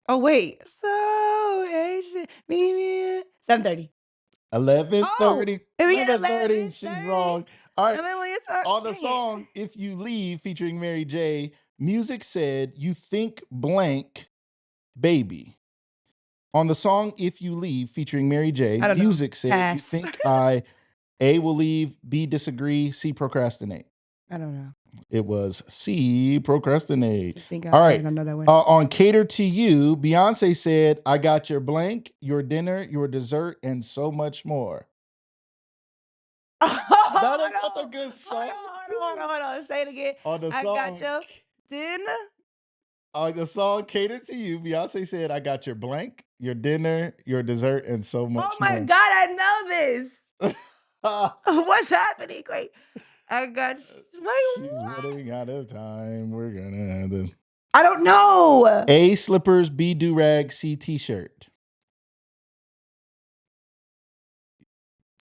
Oh, wait. So anxious. 7:30. 11:30. Oh, we at 11:30. She's 11:30. wrong. All right. I mean, when you talk, On the dang it. song "If You Leave" featuring Mary J, music said, "You think blank, baby." On the song "If You Leave" featuring Mary J, I don't know. music said, "You Pass. think I A will leave, B disagree, C procrastinate." I don't know. It was C procrastinate. I think All right. I don't know that one. On "Cater to You," Beyonce said, "I got your blank, your dinner, your dessert, and so much more." That is not a good song. Hold on. Say it again. On the I got song, your dinner. on the song "Cater to You," Beyonce said, "I got your blank, your dinner, your dessert, and so much Oh my more." God, I know this. What's happening? Great. I got She's what? running out of time. We're gonna have to. I don't know. A slippers, B do rag, C t-shirt.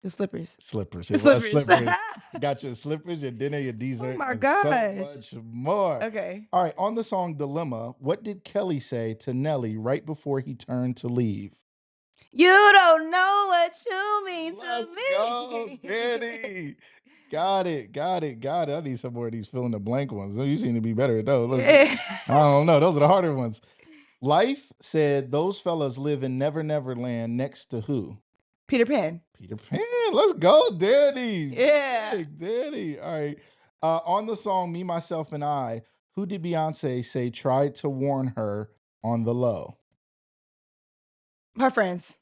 The slippers. Slippers. The It was slippers. slippers. Got your slippers, your dinner, your dessert, my and gosh. so much more. Okay. All right. On the song "Dilemma," what did Kelly say to Nelly right before he turned to leave? You don't know what you mean Let's to me. go, Dani. Got it. I need some more of these fill in the blank ones. You seem to be better at those. I don't know. Those are the harder ones. Life said those fellas live in Never Never Land next to who? Peter Pan. Peter Pan. Let's go, Dani. Yeah. Big Dani. All right. On the song "Me, Myself, and I," who did Beyonce say tried to warn her on the low? Her friends.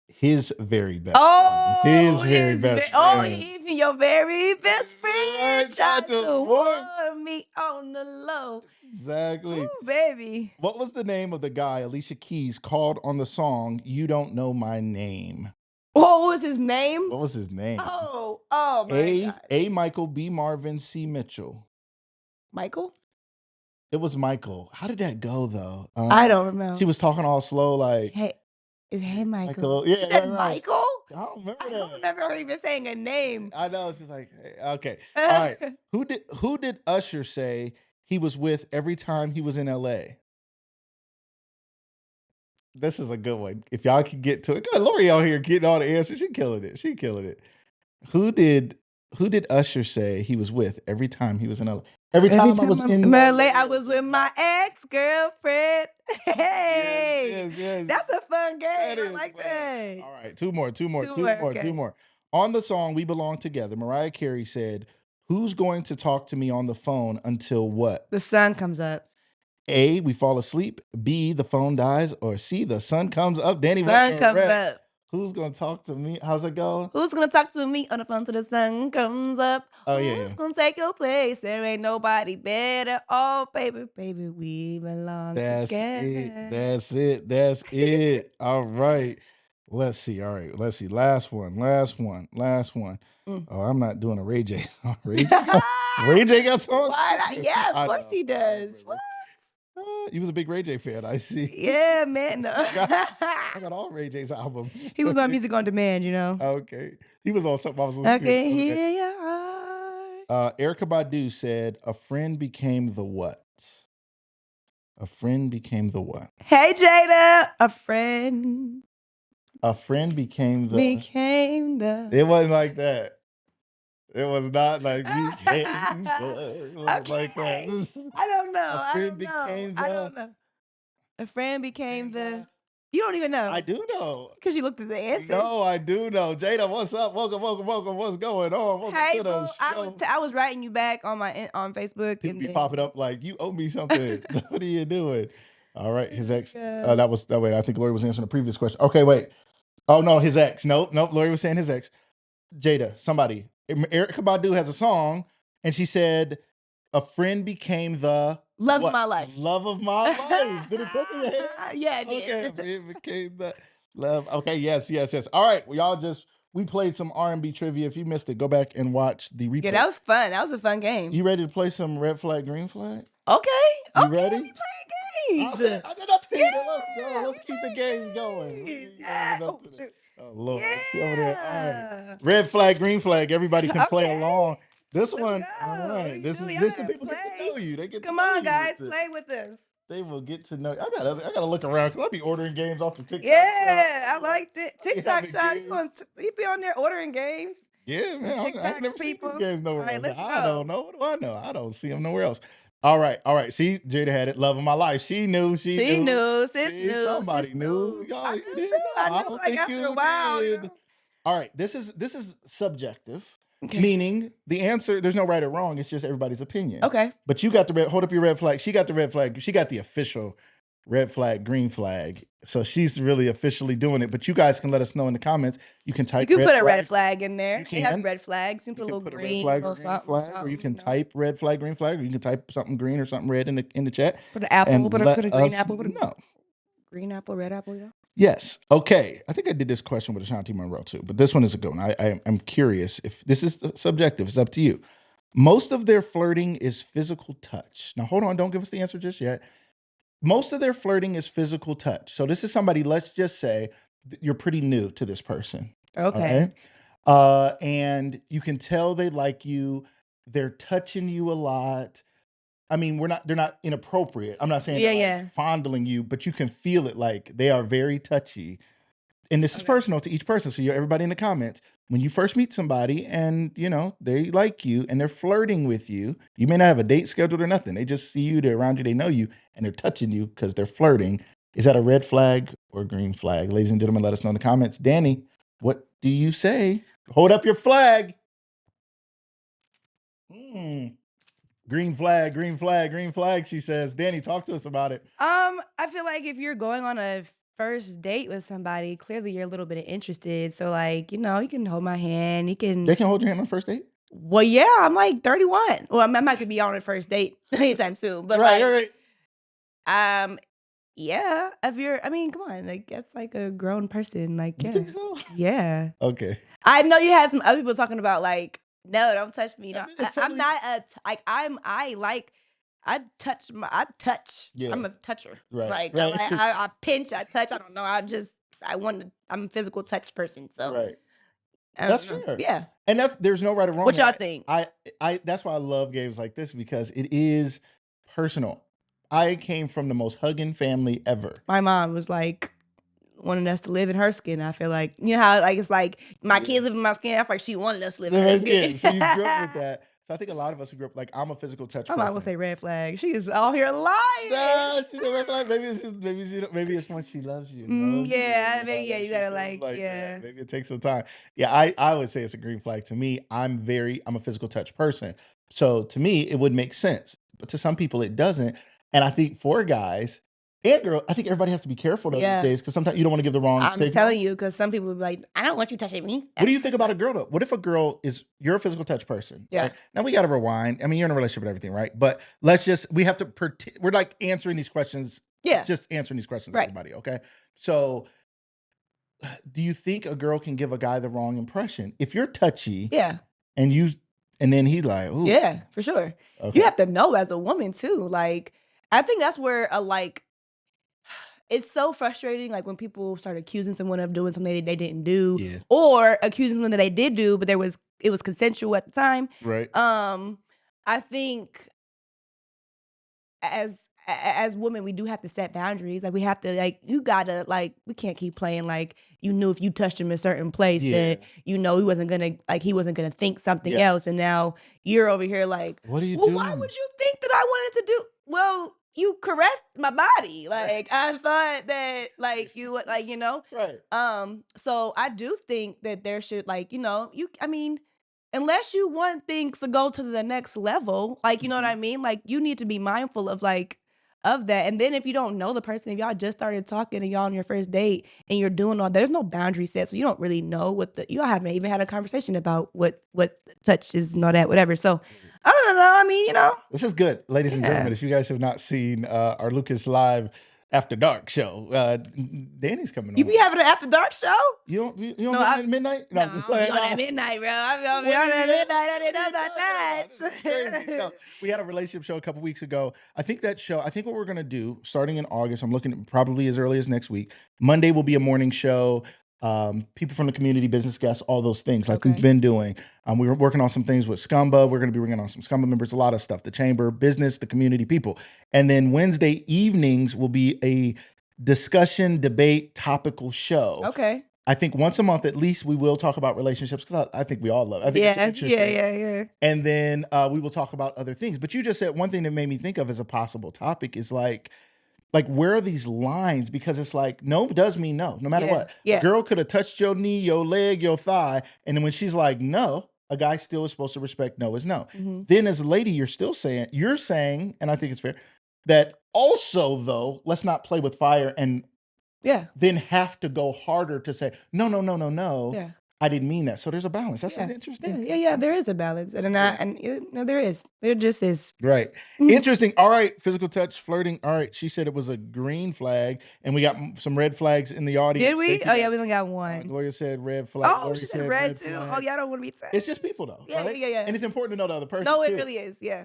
His very best friend. His very best friend. Even your very best friend tried to warn warn me on the low. Exactly. Ooh, baby. What was the name of the guy Alicia Keys called on the song "You Don't Know My Name"? What was his name? What was his name? Oh my God. A Michael, B Marvin, C Mitchell. Michael? It was Michael. How did that go though? I don't remember. She was talking all slow, like, Hey Michael. Michael. Yeah, She said right. Michael? I don't remember I that. don't remember her even saying a name. I know. She's like, hey, okay. All right. Who did Usher say he was with every time he was in LA? This is a good one. If y'all can get to it. God, Lori out here getting all the answers. She killing it. Who did Usher say he was with every time he was in LA? Every time I was in LA, I was with my ex-girlfriend. Hey. Yes. That's a fun game. That I is like fun. that. All right, two more. Okay. On the song "We Belong Together," Mariah Carey said, "Who's going to talk to me on the phone until what?" The sun comes up. A, we fall asleep. B, the phone dies. Or C, the sun comes up. Dani, Sun comes up. Who's going to talk to me? How's it going? Who's gonna talk to me on the phone till the sun comes up? Oh, Who's yeah. gonna take your place? There ain't nobody better. Oh, baby, we belong That's together. That's it. All right. Let's see. Last one. Mm. Oh, I'm not doing a Ray J song. Ray J got songs? Why not? Yeah, I of course know. he does. What? You was a big Ray J fan, I see. Yeah, man. No. I got all Ray J's albums. He was on Music on Demand, you know. Okay. He was on something I was I listening to. can hear your heart. Erykah Badu said, "A friend became the what?" A friend became the what? Hey, Jada, a friend A friend became the. It wasn't like that. It was not like became the. It wasn't like that. I don't know. A friend became the. I don't know. A friend became the. You don't even know. I do know. Because you looked at the answers. No, I do know. Jada, what's up? Welcome. What's going on? Welcome Hey, to the boo, show. I was writing you back on on Facebook. People be popping up like, you owe me something. What are you doing? All right, his ex. Yeah. That was that way. I think Lori was answering the previous question. Okay, wait. Oh no, his ex. Nope. Lori was saying his ex. Jada, somebody. Erykah Badu has a song, and she said, "A friend became the Love of my life." Love of my life. Did it click in your head? Yeah, it did. Okay, a friend became the love. Okay, yes. All right, we played some R&B trivia. If you missed it, go back and watch the replay. Yeah, that was fun. That was a fun game. You ready to play some red flag, green flag? Okay. You ready? We playing games. I did not tell you that. Let's go. Let's keep the game going. Yeah. Oh, Lord. Yeah. She over there. All right. Red flag, green flag. Everybody can play Okay. along. This Let's one, go. all right. You This do, is y'all this is gotta people get to play. know you. They get Come to know on, you guys, with this. play with us. They will get to know. I gotta look around because I'll be ordering games off the TikTok. Yeah, I liked it. I'll be TikTok having shop. games. You be on there ordering games. Yeah, man. I TikTok ain't never seen these people. games nowhere All right, else. let's I go. don't know. What do I know? I don't see them nowhere else. All right, all right. See, Jada had it. Love of my life. She knew. She knew. Sis See, knew. somebody Sis knew. knew. Y'all, I you knew didn't too. know. I I knew don't like think after a you while, did. All right, this is subjective, Okay. meaning the answer. There's no right or wrong. It's just everybody's opinion. Okay. But you got the red. Hold up your red flag. She got the red flag. She got the official red flag, green flag. So she's really officially doing it. But you guys can let us know in the comments. You can type. You can put a flag. red flag in there. You They have can. red flags. You can put a little put a green, red flag little or green something, flag, something, or you can know. type red flag, green flag, or you can type something green or something red in the chat. Put an apple. And Put a let green us apple. Put a know. green apple, red apple. You know. Yes. Okay. I think I did this question with Ashanti Monroe too, but this one is a good one. I'm curious if this is subjective. It's up to you. Most of their flirting is physical touch. Now, hold on. Don't give us the answer just yet. Most of their flirting is physical touch. So this is somebody, let's just say you're pretty new to this person. Okay. And you can tell they like you. They're touching you a lot. I mean, they're not inappropriate. I'm not saying they're like fondling you, but you can feel it like they are very touchy. And this is personal to each person. So everybody in the comments, when you first meet somebody and they like you and they're flirting with you, you may not have a date scheduled or nothing. They just see you, they're around you, they know you, and they're touching you because they're flirting. Is that a red flag or a green flag? Ladies and gentlemen, let us know in the comments. Dani, what do you say? Hold up your flag. Green flag, green flag, green flag, she says. Dani, talk to us about it. I feel like if you're going on a first date with somebody, clearly you're a little bit interested. So like, you can hold my hand. You can. They can hold your hand on first date? Well, yeah, I'm like 31. Well, I'm not gonna be on a first date anytime soon. But right. Yeah. Come on, like that's like a grown person. Like, yeah. You think so? Yeah. Okay. I know you had some other people talking about like, no, don't touch me. No, I'm not I touch. Yeah. I'm a toucher. Right. I pinch, I touch. I don't know. I'm a physical touch person. So right. That's fair. Yeah. And there's no right or wrong. What y'all think? I that's why I love games like this because it is personal. I came from the most hugging family ever. My mom was like wanting us to live in her skin. I feel like how like it's like my kids live in my skin. I feel like she wanted us to live in her skin. So you grew up with that. So I think a lot of us who grew up like I'm a physical touch person. My mom will say red flag. She is all here lying. She's a red flag. Maybe it's when she loves you. You gotta like maybe it takes some time. Yeah, I would say it's a green flag to me. I'm a physical touch person. So to me, it would make sense. But to some people it doesn't. And I think for guys and girls, I think everybody has to be careful these days because sometimes you don't want to give the wrong signal. I'm telling you, because some people will be like, I don't want you touching me. What do you think about a girl though? What if a girl you're a physical touch person? Yeah. Right? Now we got to rewind. I mean, you're in a relationship and everything, right? But we have to we're like answering these questions. Yeah. Just answering these questions, right. everybody. Okay. So do you think a girl can give a guy the wrong impression? If you're touchy. Yeah. And then he's like, ooh. Yeah, for sure. Okay. You have to know as a woman too. Like, I think that's where it's so frustrating, like when people start accusing someone of doing something they didn't do, or accusing someone that they did do, but it was consensual at the time. Right. I think as women, we do have to set boundaries. Like we have to you gotta we can't keep playing like you knew if you touched him in a certain place that he wasn't gonna think something else, and now you're over here like, what are you doing? Why would you think that I wanted to do? Well, you caressed my body. Like I thought that you Right. So I do think that there should unless you want things to go to the next level, you know what I mean? Like you need to be mindful of that. And then if you don't know the person, if y'all just started talking and y'all on your first date and you're doing all that, there's no boundary set. So you don't really know y'all haven't even had a conversation about what touch is and all that, whatever. So I don't know. I mean, This is good. Ladies and gentlemen, if you guys have not seen our Lucas Live After Dark show, Dani's coming on. You be having an After Dark show? You don't be on at midnight? No, I'm just saying. I'm at midnight, bro. I'm on at midnight. I didn't know about that. We had a relationship show a couple weeks ago. I think what we're going to do, starting in August, I'm looking at probably as early as next week. Monday will be a morning show. people from the community, business guests, all those things like we've Okay. been doing. We were working on some things with Scumba. We're going to be bringing on some Scumba members, a lot of stuff, the chamber, business, the community people. And then Wednesday evenings will be a discussion, debate, topical show. Okay. I think once a month at least we will talk about relationships because I think we all love it. I think it's interesting. Yeah. And then we will talk about other things. But you just said one thing that made me think of as a possible topic is like where are these lines? Because it's like no does mean no, no matter what. Yeah. A girl could have touched your knee, your leg, your thigh, and then when she's like no, a guy still is supposed to respect no is no. Then as a lady, you're saying, and I think it's fair, that also though, let's not play with fire and then have to go harder to say no. Yeah. I didn't mean that. So there's a balance. That's interesting. Yeah. There is a balance, and there is. There just is. Right. Interesting. All right. Physical touch, flirting. All right. She said it was a green flag, and we got some red flags in the audience. Did we? Oh yeah, we only got one. Gloria said red flag. Oh, she said red too. Flag. Oh yeah, I don't want to be touched. It's just people though. Yeah, right? yeah. And it's important to know the other person. No, it too. really is. Yeah.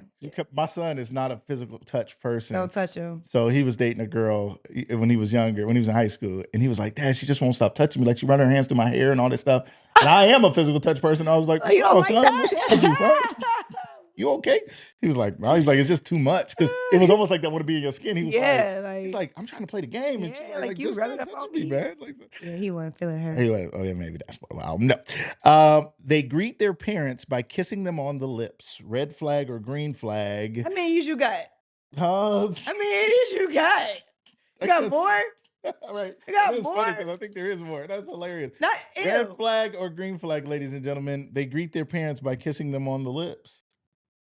My son is not a physical touch person. Don't touch him. So he was dating a girl when he was younger, when he was in high school, and he was like, "Dad, she just won't stop touching me. Like she run her hands through my hair and all this stuff." And I am a physical touch person. I was like, "Oh, you don't like son, that? You okay?" He was like, "No." He's like, "It's just too much," because it was almost like that would be in your skin. He was he's like, "I'm trying to play the game," and she's like you just rubbing touch up on me, me, man. Like, yeah, he wasn't feeling her. He went, "Oh yeah, maybe that's what." Wow, no. They greet their parents by kissing them on the lips. Red flag or green flag? How many you got? How many you got? You got more? All right. You got It's more? funny because I think there is more. That's hilarious. Not Red flag or green flag, ladies and gentlemen. They greet their parents by kissing them on the lips.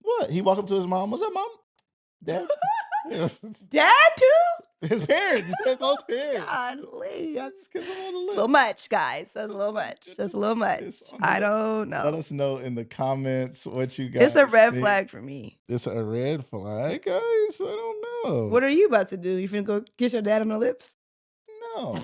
What? He walked up to his mom. What's up, mom? Dad? Dad too? His parents. His both parents. Golly. Kiss him on the lips. A little much, guys. That's a little much. That's a little much. I don't know. Let us know in the comments what you guys It's a red think. flag for me. It's a red flag, guys. I don't know. What are you about to do? You finna go kiss your dad on the lips? No.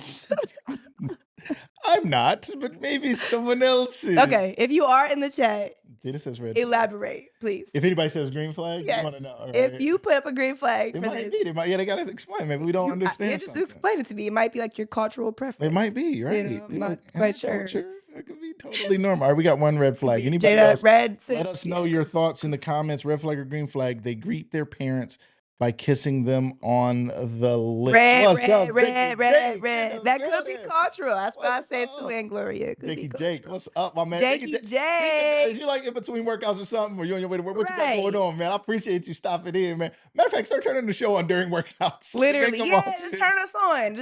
I'm not, but maybe someone else is. Okay, if you are in the chat, It says red elaborate, please. If anybody says green flag, yes. you want to know. Right? If you put up a green flag it for might this, be. They got to explain. Maybe we don't understand. Just explain it to me. It might be like your cultural preference. It might be, right? You know, I'm not quite sure. It could be totally normal. All right, we got one red flag. Anybody Jada, else? red, let us know your thoughts in the comments. Red flag or green flag? They greet their parents by kissing them on the lips. Red. That could be cultural. That's why I said to and Gloria. Jake, what's up, my man? Jake. Is you like in between workouts or something, or you on your way to work? What you got going on, man? I appreciate you stopping in, man. Matter of fact, start turning the show on during workouts. Literally, just turn us on.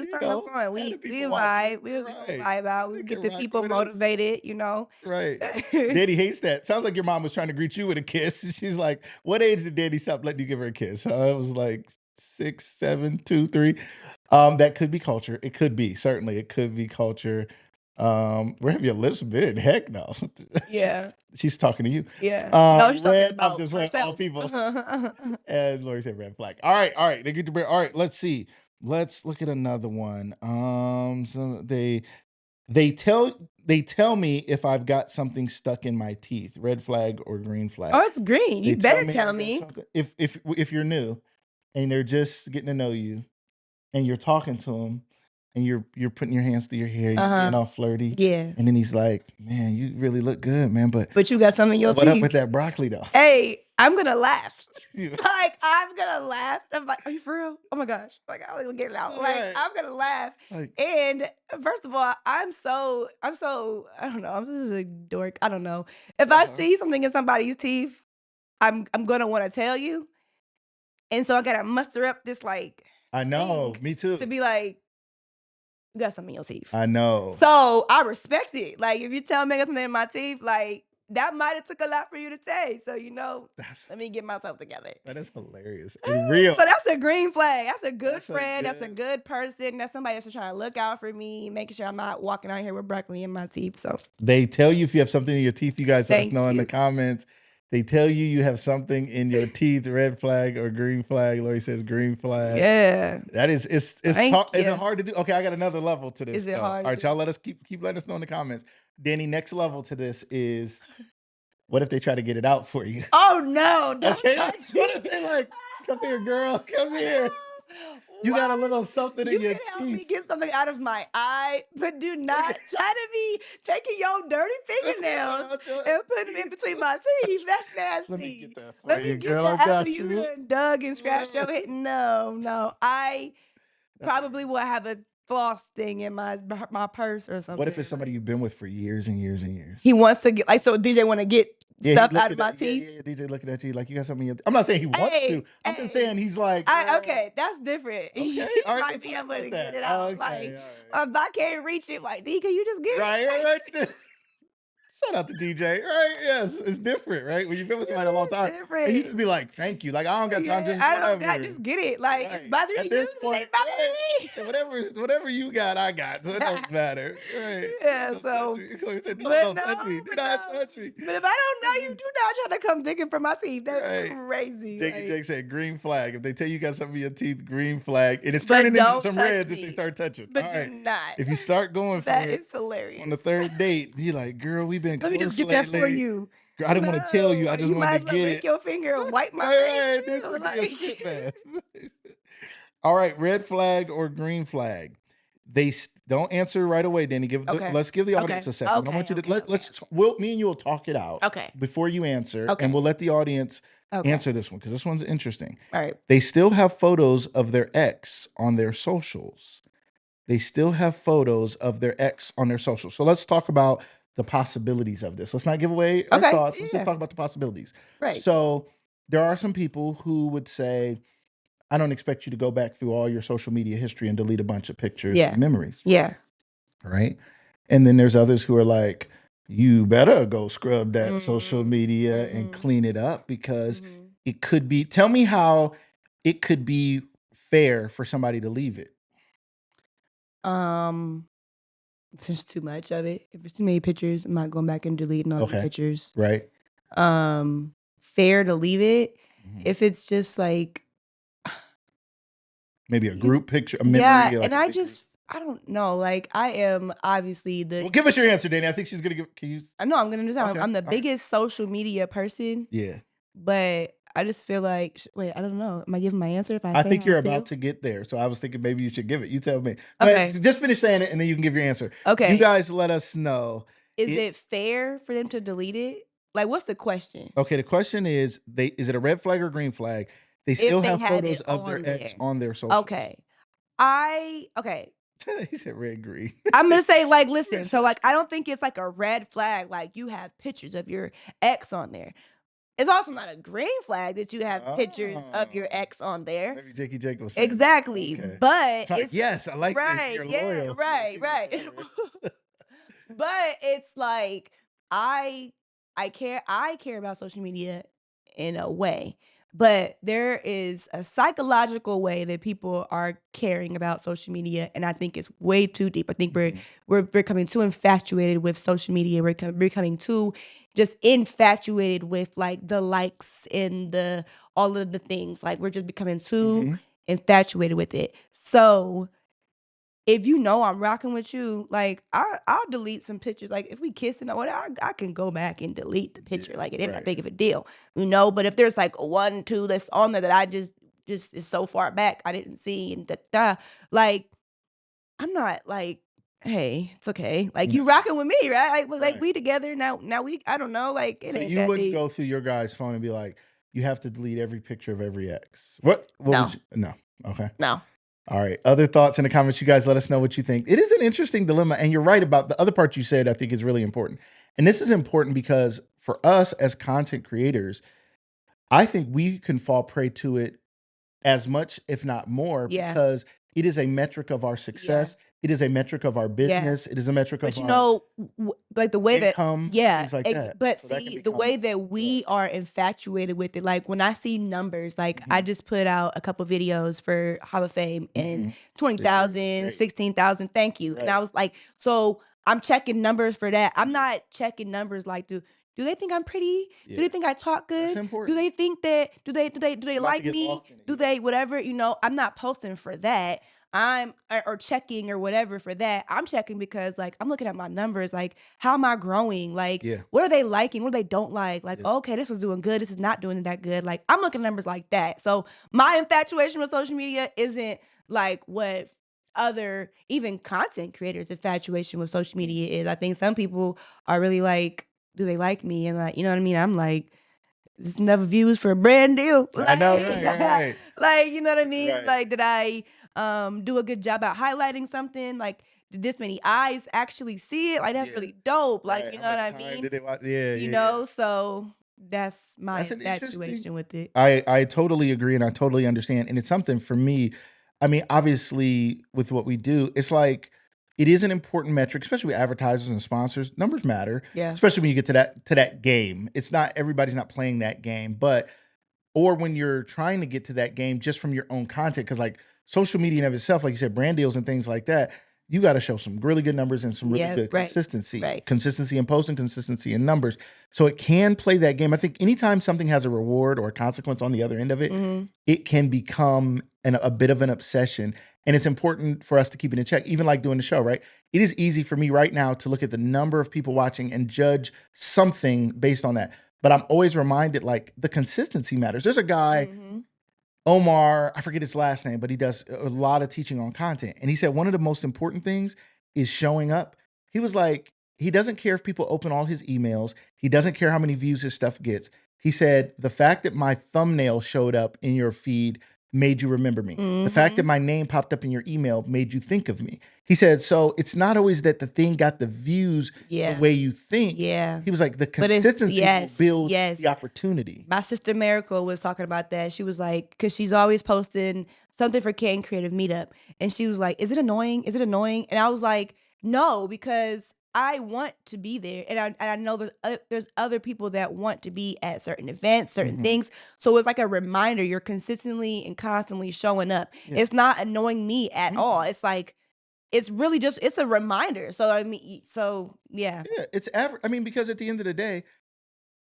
We vibe. We vibe out. We get the people motivated, you know. Right. Daddy hates that. Sounds like your mom was trying to greet you with a kiss. She's like, what age did Daddy stop letting you give her a kiss? It was like 6, 7, 2, 3. That could be culture. It could be. Certainly, it could be culture. Where have your lips been? Heck no. Yeah. She's talking to you. Yeah. No, she's talking about I'm just playing all people. And Lori said red flag. All right. They get to all right, let's see. Let's look at another one. So they tell me if I've got something stuck in my teeth. Red flag or green flag? Oh, it's green. You better tell me. If you're new and they're just getting to know you and you're talking to them and you're putting your hands through your hair, you're getting all flirty. Yeah. And then he's like, man, you really look good, man. But you got something in your teeth. What up with that broccoli though? Hey, I'm gonna laugh. I'm gonna laugh. I'm like, are you for real? Oh my gosh. Like, I don't even get it out. Like, I'm gonna laugh. And first of all, I'm so, I don't know. I'm just a dork. I don't know. If I see something in somebody's teeth, I'm gonna want to tell you. And so I gotta muster up this I know, me too. To be like, you got something in your teeth. I know. So I respect it. Like, if you tell me I got something in my teeth, like, that might have took a lot for you to say. So, let me get myself together. That is hilarious. It's real. So that's a green flag. That's a good friend. That's a good person. That's somebody that's trying to look out for me, making sure I'm not walking out here with broccoli in my teeth. So they tell you if you have something in your teeth, you guys let us know in the comments. They tell you have something in your teeth, red flag or green flag. Lori says green flag. Yeah. That is, is it hard to do? Okay, I got another level to this. Is it hard? All right, y'all let us keep letting us know in the comments. Dani, next level to this is, what if they try to get it out for you? Oh no, don't touch me. What if they like, come here, girl, come here. You got a little something You in your can help me teeth. get something out of my eye, but do not try to be taking your dirty fingernails and putting them in between my teeth. That's nasty. Let me get that for Let you, me get girl. I that after got you you. done dug and scratched your head. No. I probably will have a floss thing in my purse or something. What if it's somebody you've been with for years and years and years? He wants to get so DJ want to get stuff out of my teeth. Yeah, DJ looking at you like you got something in your I'm not saying he wants to. I'm just saying he's like, okay, that's different. Okay, He all right, might be let's talk able to about get that. it out. Okay, Like, all if I can't reach it, like, D, can you just get it? right. Shout out to DJ, right? Yes, it's different, right? When you've been with somebody a long time, and you just be like, "Thank you," like I don't got time, just I whatever. don't got, just get it. Like it's bothering At you. this It point, ain't bothering me. whatever you got, I got, so it don't matter, right? Yeah, Don't so, touch me. but Don't no, touch me. Do but not no. touch me. But if I don't know you, do not try to come digging for my teeth. That's Right. crazy. Jakey like, Jake said, "Green flag." If they tell you got something in your teeth, green flag, and it's But turning into don't some touch reds if me. they start touching. but All do right. not. If you start going for That it is hilarious. on the third date, you like, girl, we've been Let me close just get that for lately. you. Girl, I didn't want to tell you. I just you wanted might to as well get lick it. your finger and wipe my Right, face. this too, would be a like- spit bath. All right, red flag or green flag. They don't answer right away, Danny. Okay. Let's give the audience Okay. a second. I Okay, want you to okay, let's me and you will talk it out. Okay. Before you answer, Okay. and we'll let the audience Okay. answer this one because this one's interesting. All right. They still have photos of their ex on their socials. They still have photos of their ex on their socials. So let's talk about the possibilities of this. Let's not give away our Okay, thoughts. Let's yeah. just talk about the possibilities. Right. So there are some people who would say, I don't expect you to go back through all your social media history and delete a bunch of pictures Yeah. and memories. Yeah. Right. And then there's others who are like, you better go scrub that social media and clean it up because it could be, tell me how it could be fair for somebody to leave it. If there's too much of it. If there's too many pictures, I'm not going back and deleting all the Okay. pictures. Right. Fair to leave it. If it's just like maybe a group picture, a memory. yeah, like and a I big just I don't know. Like I am obviously the. Well, give us your answer, Danny. I think she's gonna give. Can you? I know I'm gonna do that. Okay, I'm the all right. biggest social media person, Yeah. but I just feel like wait, I don't know. Am I giving my answer if I? I say think how you're I feel? about to get there, so I was thinking maybe you should give it. You tell me. Go Okay. ahead, just finish saying it, and then you can give your answer. Okay. You guys let us know. Is it fair for them to delete it? Like, what's the question? Okay, the question is, is it a red flag or green flag? They still they have have photos it of their on ex there. on their social. Okay. Okay. He said red green. I'm gonna say, like, listen, so like I don't think it's like a red flag, like you have pictures of your ex on there. It's also not a green flag that you have pictures of your ex on there. Maybe Jakey Jake was Exactly. Okay. But Like, it's yes, I like right, this. You're yeah, loyal. right. But it's like I care about social media in a way. But there is a psychological way that people are caring about social media, and I think it's way too deep. I think we're becoming too infatuated with social media. We're becoming too just infatuated with like the likes and the all of the things. Like we're just becoming too infatuated with it. So if you know I'm rocking with you, like I'll delete some pictures. Like if we kissing or whatever, I can go back and delete the picture. Like it ain't that big of a deal, you know. But if there's like 1, 2 that's on there that I just is so far back I didn't see and like I'm not like, hey, it's okay. Like you rocking with me, right? Like we together now. Now we I don't know. Like it So ain't you that wouldn't deep. go through your guy's phone and be like, you have to delete every picture of every ex. What No. would you? No. Okay. No. All right. Other thoughts in the comments. You guys let us know what you think. It is an interesting dilemma. And you're right about the other part you said, I think is really important. And this is important because for us as content creators, I think we can fall prey to it as much, if not more, Yeah. because it is a metric of our success. It is a metric of our business. It is a metric But of you our know, like the way income, that, things like that. but So that can see, the become- way that we are infatuated with it, like when I see numbers, like I just put out a couple videos for Hall of Fame and 20,000, Great. 16,000, thank you. And Right. I was like, so I'm checking numbers for that. I'm not checking numbers like, do they think I'm pretty? Do Yeah. they think I talk good? That's important. Do they think that, do they Not to like get me? lost in it, Do yeah. they, whatever, you know, I'm not posting for that. I'm or checking or whatever for that. I'm checking because like I'm looking at my numbers, like how am I growing? Like Yeah. what are they liking? What do they don't like? Like, Yeah. okay, this is doing good. This is not doing that good. Like I'm looking at numbers like that. So my infatuation with social media isn't like what other even content creators' infatuation with social media is. I think some people are really like, do they like me? And like, you know what I mean? I'm like, just never views for a brand deal. I know, Like, right. like, you know what I mean? Right. Like, did I do a good job at highlighting something? Like, did this many eyes actually see it? Like, that's Yeah. really dope. Like, Right. you How know what much I time mean? did they watch? Yeah, You yeah. know, so that's my That's an interesting. infatuation with it. I totally agree and I totally understand. And it's something for me. I mean, obviously, with what we do, it's like it is an important metric, especially with advertisers and sponsors. Numbers matter, Yeah. especially when you get to that game. It's not everybody's not playing that game, but or when you're trying to get to that game just from your own content. Because like social media in of itself, like you said, brand deals and things like that, you got to show some really good numbers and some really Yeah, good right, consistency, right. consistency in posting, consistency in numbers. So it can play that game. I think anytime something has a reward or a consequence on the other end of it, it can become a bit of an obsession. And it's important for us to keep it in check, even like doing the show, right? It is easy for me right now to look at the number of people watching and judge something based on that. But I'm always reminded like the consistency matters. There's a guy, Omar, I forget his last name, but he does a lot of teaching on content. And he said one of the most important things is showing up. He was like, he doesn't care if people open all his emails. He doesn't care how many views his stuff gets. He said, the fact that my thumbnail showed up in your feed made you remember me. The fact that my name popped up in your email made you think of me. He said, so it's not always that the thing got the views the way you think. Yeah. He was like, the But it's- consistency yes, will build yes. the opportunity. My sister Miracle was talking about that. She was like, because she's always posting something for King Creative Meetup. And she was like, is it annoying? Is it annoying? And I was like, no, because I want to be there. And I know there's other people that want to be at certain events, certain things. So it's like a reminder. You're consistently and constantly showing up. Yeah. It's not annoying me at all. It's like, it's really just, it's a reminder. So I mean, so yeah. Yeah, it's I mean, because at the end of the day,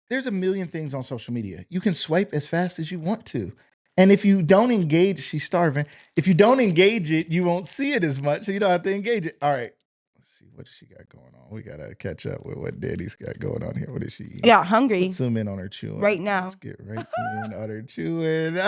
there's a million things on social media. You can swipe as fast as you want to. And if you don't engage, she's starving. If you don't engage it, you won't see it as much. So you don't have to engage it. All right. Let's see. What does she got going on? We got to catch up with what Daddy's got going on here. What is she eating? Yeah, hungry. Let's zoom in on her chewing. Right now. Let's get right in on her chewing.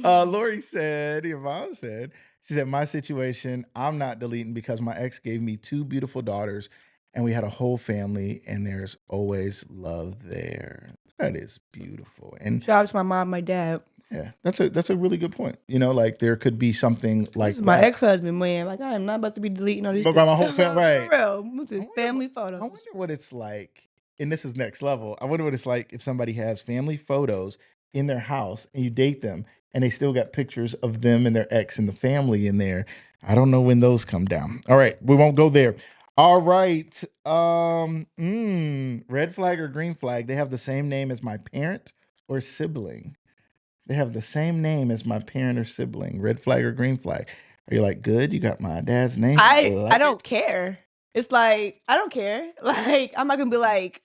Lori said, your mom said, she said, my situation, I'm not deleting because my ex gave me 2 beautiful daughters and we had a whole family and there's always love there. That is beautiful. And Shout out to my mom, my dad. yeah, that's a really good point. You know, like there could be something like This is my that. ex-husband, man. Like, I am not about to be deleting all these But things. my whole family, right. For real. This is wonder family I photos. wonder what it's like, and this is next level. I wonder what it's like if somebody has family photos in their house and you date them and they still got pictures of them and their ex and the family in there. I don't know when those come down. All right, we won't go there. All right. Red flag or green flag? They have the same name as my parent or sibling. They have the same name as my parent or sibling. Red flag or green flag? Are you like, good? You got my dad's name? I don't care. It's like, I don't care. Like, I'm not gonna be like,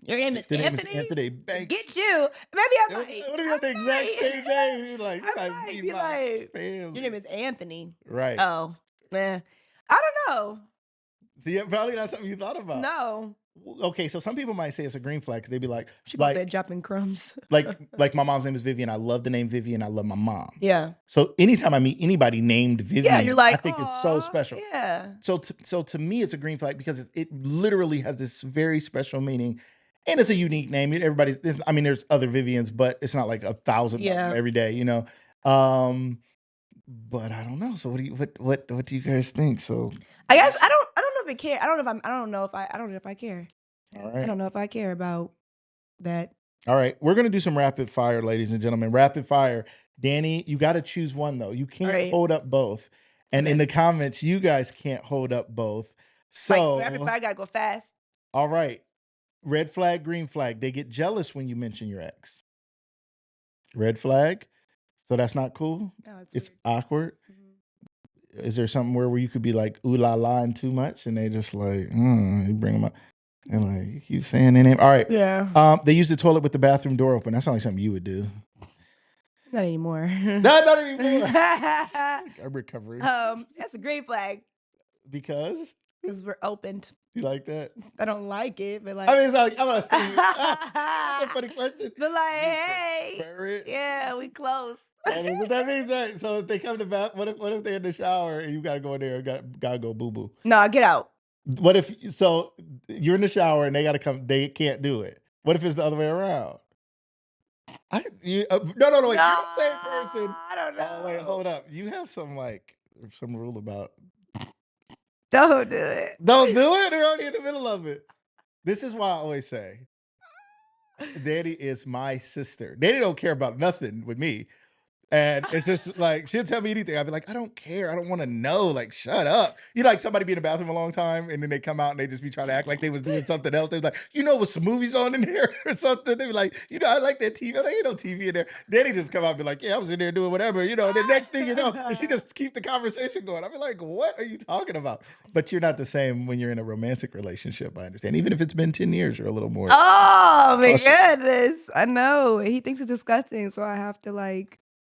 your name is The name Anthony? is Anthony Banks. Get you. Maybe I might. What if you have the exact same name? You're like, you I might might be be my like, family. your name is Anthony. Right. Oh, man. I don't know. See, probably not something you thought about. No. Okay, so some people might say it's a green flag because they'd be like, She like that dropping crumbs. like my mom's name is Vivian. I love the name Vivian. I love my mom. Yeah. So anytime I meet anybody named Vivian, you're like, I think it's so "Aw, special. Yeah. So to me, it's a green flag because it literally has this very special meaning, and it's a unique name. There's other Vivians, but it's not like 1,000 of them every day, you know. But I don't know. So what do you guys think? So I guess I don't know if I care. I don't know if I care. all right. I don't know if I care about that. All right, we're gonna do some rapid fire, ladies and gentlemen. Rapid fire. Danny, you got to choose one though. You can't hold up both. And in the comments, you guys can't hold up both. So Like, rapid fire, I gotta go fast. All right. Red flag, green flag. They get jealous when you mention your ex. Red flag. So that's not cool. No, It's weird. awkward. Is there something where you could be like ooh la la and too much, and they just like you bring them up and like you keep saying their name. All right. Yeah. They use the toilet with the bathroom door open. That's not like something you would do. Not anymore. Not anymore. I'm recovering. That's a green flag Because we're opened. You like that? I don't like it, but like. I mean, it's like I'm gonna say that's a funny question. But like, You hey, prefer it? yeah, we close. And what that means, right? So if they come to bath, what if they're in the shower and you gotta go in there and gotta go boo boo? No, get out. What if so you're in the shower and they gotta come? They can't do it. What if it's the other way around? No, wait. You're the same person. I don't know. Oh wait, hold up. You have some rule about Don't do it. don't do it. They're already in the middle of it. This is why I always say, Daddy is my sister. Daddy don't care about nothing with me. And it's just like, she'll tell me anything. I'll be like, I don't care. I don't want to know. Like, shut up. You know, like somebody be in the bathroom a long time and then they come out and they just be trying to act like they was doing something else. They was like, with some movies on in there or something. They be like, I like that TV. I'm like, ain't no TV in there. Then he just come out and be like, yeah, I was in there doing whatever. The next thing you know, and she just keep the conversation going. I be like, what are you talking about? But you're not the same when you're in a romantic relationship, I understand. Even if it's been 10 years, you're a little more. Oh, my cautious. goodness. I know. He thinks it's disgusting, so I have to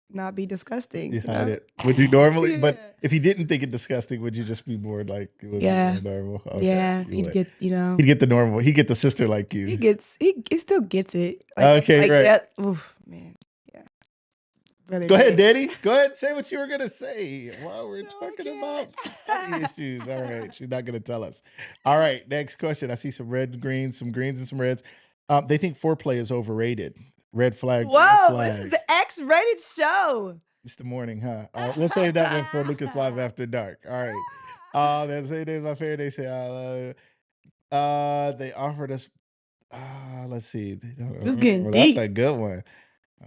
not be disgusting. You hide it. Would you normally? Yeah. But if he didn't think it disgusting, would you just be more like? It would Yeah. be more normal. Okay, Yeah, you he'd would. get, He'd get the normal. He'd get the sister like you. he still gets it. Okay, right. That, oof, man. Yeah. Brother Go ahead, Dave. Daddy. Go ahead. Say what you were gonna say while we're No, I talking can't. about daddy issues. All right, she's not gonna tell us. All right, next question. I see some red, greens, some greens, and some reds. They think foreplay is overrated. Red flag. Green Whoa, flag. this is an X-rated show. It's the morning, huh? We'll save that one for Lucas Live After Dark. All right. They say there's my favorite. They say I love. They offered us. Let's see. It's getting That's deep. a good one.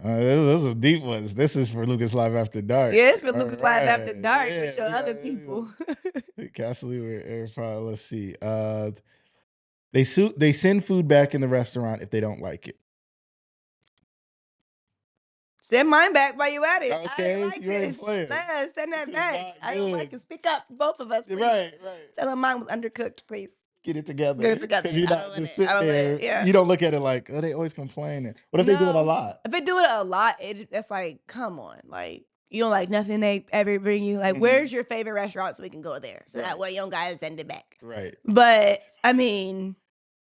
Those are deep ones. This is for Lucas Live After Dark. Yeah, it's for All Lucas Live After right. Dark Yeah, with your we other got- people. Castle Air. Let's see. They send food back in the restaurant if they don't like it. Send mine back while you at it. Okay, I didn't like you ain't this. playing. Yeah, send that This is back. not I don't like good. it. Speak up, both of us, please. Right. Tell them mine was undercooked, please. Get it together. Get it together. Because you're I don't not want just it. sitting I don't want there. it. Yeah. You don't look at it like, oh, they always complaining. What if they do it a No. lot? If they do it a lot, that's like, come on. Like, you don't like nothing they ever bring you. Like, Mhm. where's your favorite restaurant so we can go there? So Right. that way you don't gotta send it back. Right. But, I mean,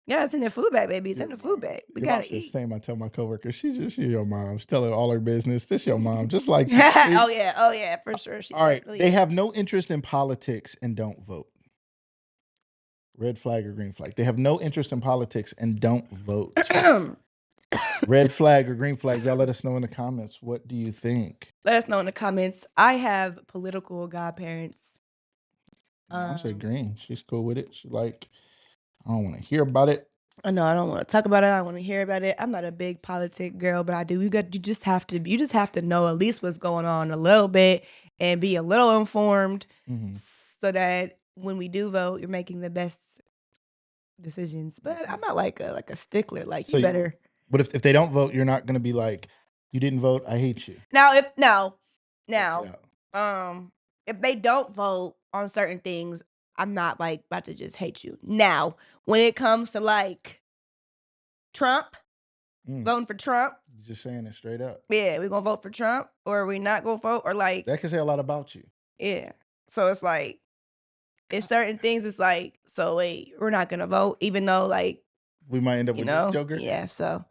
yeah, send the food back, baby. Send Your the food mom. back. We Your mom gotta says the eat. same. I tell my coworkers, she's your mom. She's telling all her business. This your mom. Just like you. Oh yeah, for sure. She All right. definitely They is. have no interest in politics and don't vote. Red flag or green flag? They have no interest in politics and don't vote. Red flag or green flag? Y'all let us know in the comments. What do you think? Let us know in the comments. I have political godparents. I'm saying green. She's cool with it. She I don't want to hear about it. I know I don't want to talk about it. I don't want to hear about it. I'm not a big politic girl, but I do. You just have to know at least what's going on a little bit and be a little informed, so that when we do vote, you're making the best decisions. But I'm not like a stickler. Like, So you better. But if they don't vote, you're not going to be like, you didn't vote, I hate you. Now, Yeah. if they don't vote on certain things, I'm not like about to just hate you. Now, when it comes to like Trump, voting for Trump, Just saying it straight up. yeah, we gonna vote for Trump, or we not gonna vote, or like, That can say a lot about you. yeah. So it's like, it's certain things. It's like, so wait, we're not gonna vote, even though like, We might end up with this Joker. yeah. So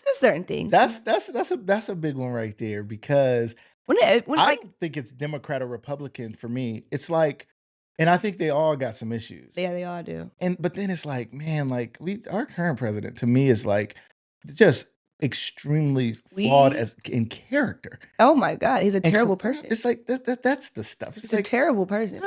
there's certain things. That's a big one right there, because when I like, don't think it's Democrat or Republican for me. It's like, and I think they all got some issues. yeah, they all do. But then it's like, man, like our current president to me is like just extremely flawed as in character. Oh my God, he's a And terrible person. It's like that's the stuff. He's a terrible person.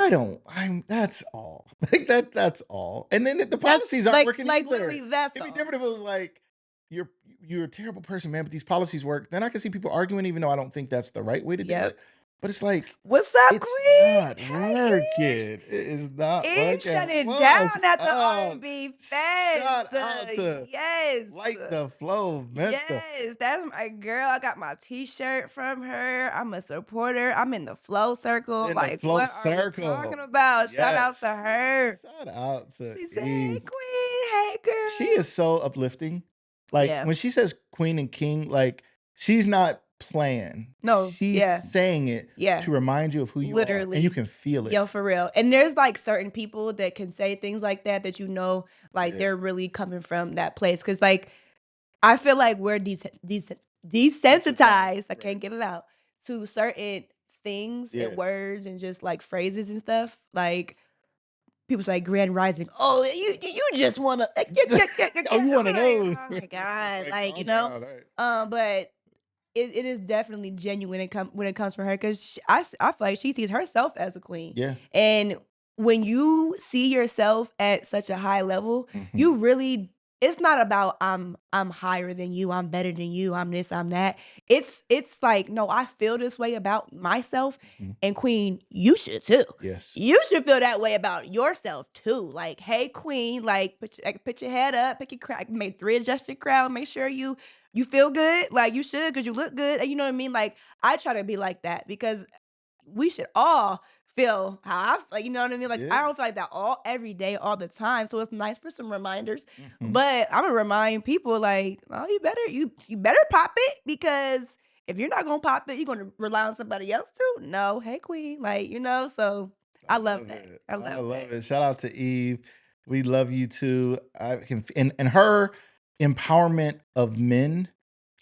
That's all. Like that's all. And then the policies aren't working like either. literally, that's It'd be all. different if it was like, you're a terrible person, man, but these policies work. Then I can see people arguing, even though I don't think that's the right way to do it. But it's like, what's up, it's Queen? not working. It is not working. Shut it down at the R&B fest. Shout out to yes, Light the Flow, Mister. yes, that's my girl. I got my T-shirt from her. I'm a supporter. I'm in the Flow Circle. In the like, Flow what Circle. are we talking about? Shout out Yes. to her. Shout out to She said, Eve. "Hey, Queen. Hey, girl." She is so uplifting. Like, Yeah. when she says queen and king, like, she's not playing. No, She's yeah. saying it Yeah. to remind you of who you are, Literally. and you can feel it. Yo, for real. And there's like certain people that can say things like that you know, like Yeah. they're really coming from that place. Cause like I feel like we're desensitized. I can't get it out to certain things Yeah. and words and just like phrases and stuff. Like people say Grand Rising. Oh, you just wanna like, Oh, you one of those. oh my God. Like, you calm know. down, right? But it is definitely genuine when it comes from her because I feel like she sees herself as a queen. Yeah. And when you see yourself at such a high level, you really it's not about I'm higher than you, I'm better than you, I'm this, I'm that. It's like, no, I feel this way about myself. And queen, you should too. Yes. You should feel that way about yourself too. Like, hey, queen, like put your head up, pick your crown, readjust your crown, make sure you feel good, like you should, because you look good. And you know what I mean? Like, I try to be like that because we should all feel how I feel, you know what I mean? Like, Yeah. I don't feel like that every day, all the time. So it's nice for some reminders. But I'm gonna remind people, like, oh, you better pop it, because if you're not gonna pop it, you're gonna rely on somebody else too. No, hey queen, like, you know. So I love that. It. I love that. it. Shout out to Eve. We love you too. I can and her empowerment of men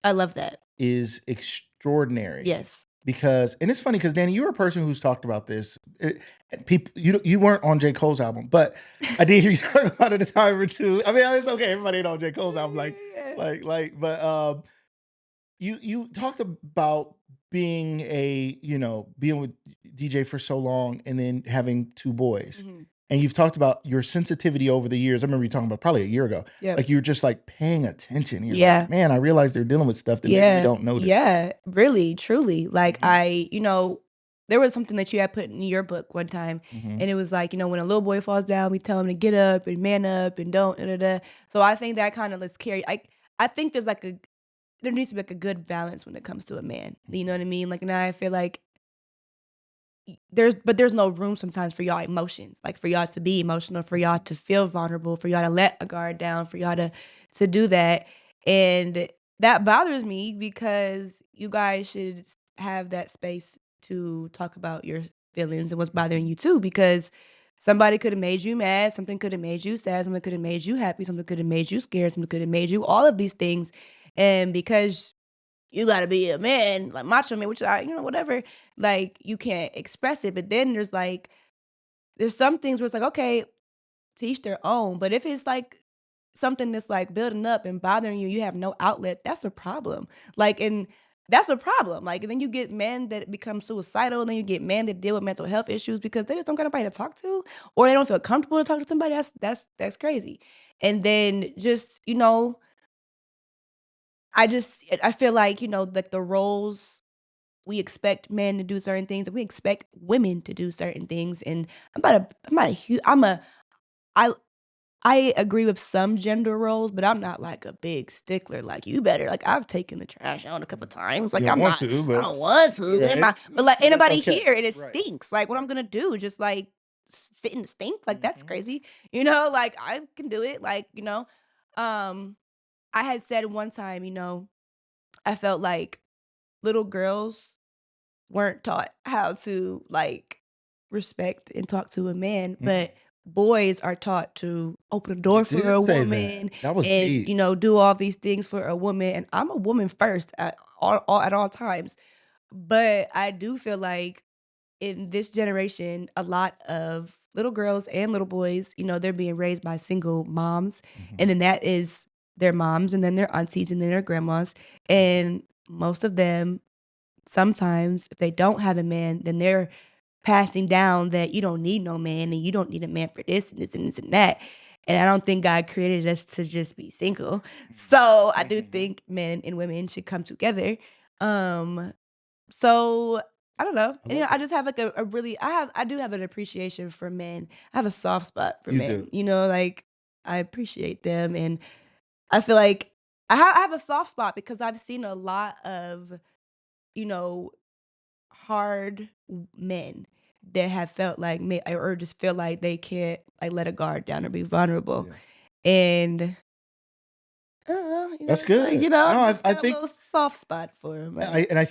I love that. is extraordinary. Yes. Because, and it's funny because Dani, you're a person who's talked about this. People, you weren't on J. Cole's album, but I did hear you talk about it a time or two. I mean, it's okay. Everybody ain't on J. Cole's album, but you talked about being being with DJ for so long and then having two boys. And you've talked about your sensitivity over the years. I remember you talking about probably a year ago. Yep. Like you're just like paying attention. You're Yeah. like, man, I realize they're dealing with stuff that maybe you don't notice. Yeah, really, truly. Like there was something that you had put in your book one time, and it was like, when a little boy falls down, we tell him to get up and man up and don't. So I think that kind of let's carry. I think there needs to be like a good balance when it comes to a man. You know what I mean? Like, and I feel like there's no room sometimes for y'all emotions, like for y'all to be emotional, for y'all to feel vulnerable, for y'all to let a guard down, for y'all to do that. And that bothers me because you guys should have that space to talk about your feelings and what's bothering you too, because somebody could have made you mad, something could have made you sad, something could have made you happy, something could have made you scared, something could have made you all of these things. And because you gotta be a man, like macho man, which whatever, like you can't express it. But then there's some things where it's like, okay, to each their own. But if it's like something that's like building up and bothering you, you have no outlet, that's a problem. Like, and that's a problem. Like, and then you get men that become suicidal, and then you get men that deal with mental health issues because they just don't got nobody to talk to, or they don't feel comfortable to talk to somebody. That's crazy. And then just, I feel like, like the roles we expect men to do certain things, and we expect women to do certain things. And I agree with some gender roles, but I'm not like a big stickler. Like, you better, like, I've taken the trash out a couple times. Like, You don't I'm want not, to, but I don't want to. right. But like, That's anybody okay. here, and it Right. stinks. Like, what I'm gonna do? Just like sit and stink? Like, that's crazy. Like I can do it. Like, I had said one time, I felt like little girls weren't taught how to like respect and talk to a man, but boys are taught to open a door You for did a say woman that was and deep. do all these things for a woman. And I'm a woman first at all times. But I do feel like in this generation, a lot of little girls and little boys, they're being raised by single moms, and then that is their moms, and then their aunties, and then their grandmas, and most of them, sometimes if they don't have a man, then they're passing down that you don't need no man, and you don't need a man for this and this and this and that. And I don't think God created us to just be single. So I do think men and women should come together. So I don't know. And, I just have like a really I do have an appreciation for men. I have a soft spot for You men. do. Like I appreciate them, and I feel like I have a soft spot because I've seen a lot of, hard men that have felt like me, or just feel like they can't like let a guard down or be vulnerable. Yeah. And That's it's good. like, No, I I, just I got a think little soft spot for him. Like, I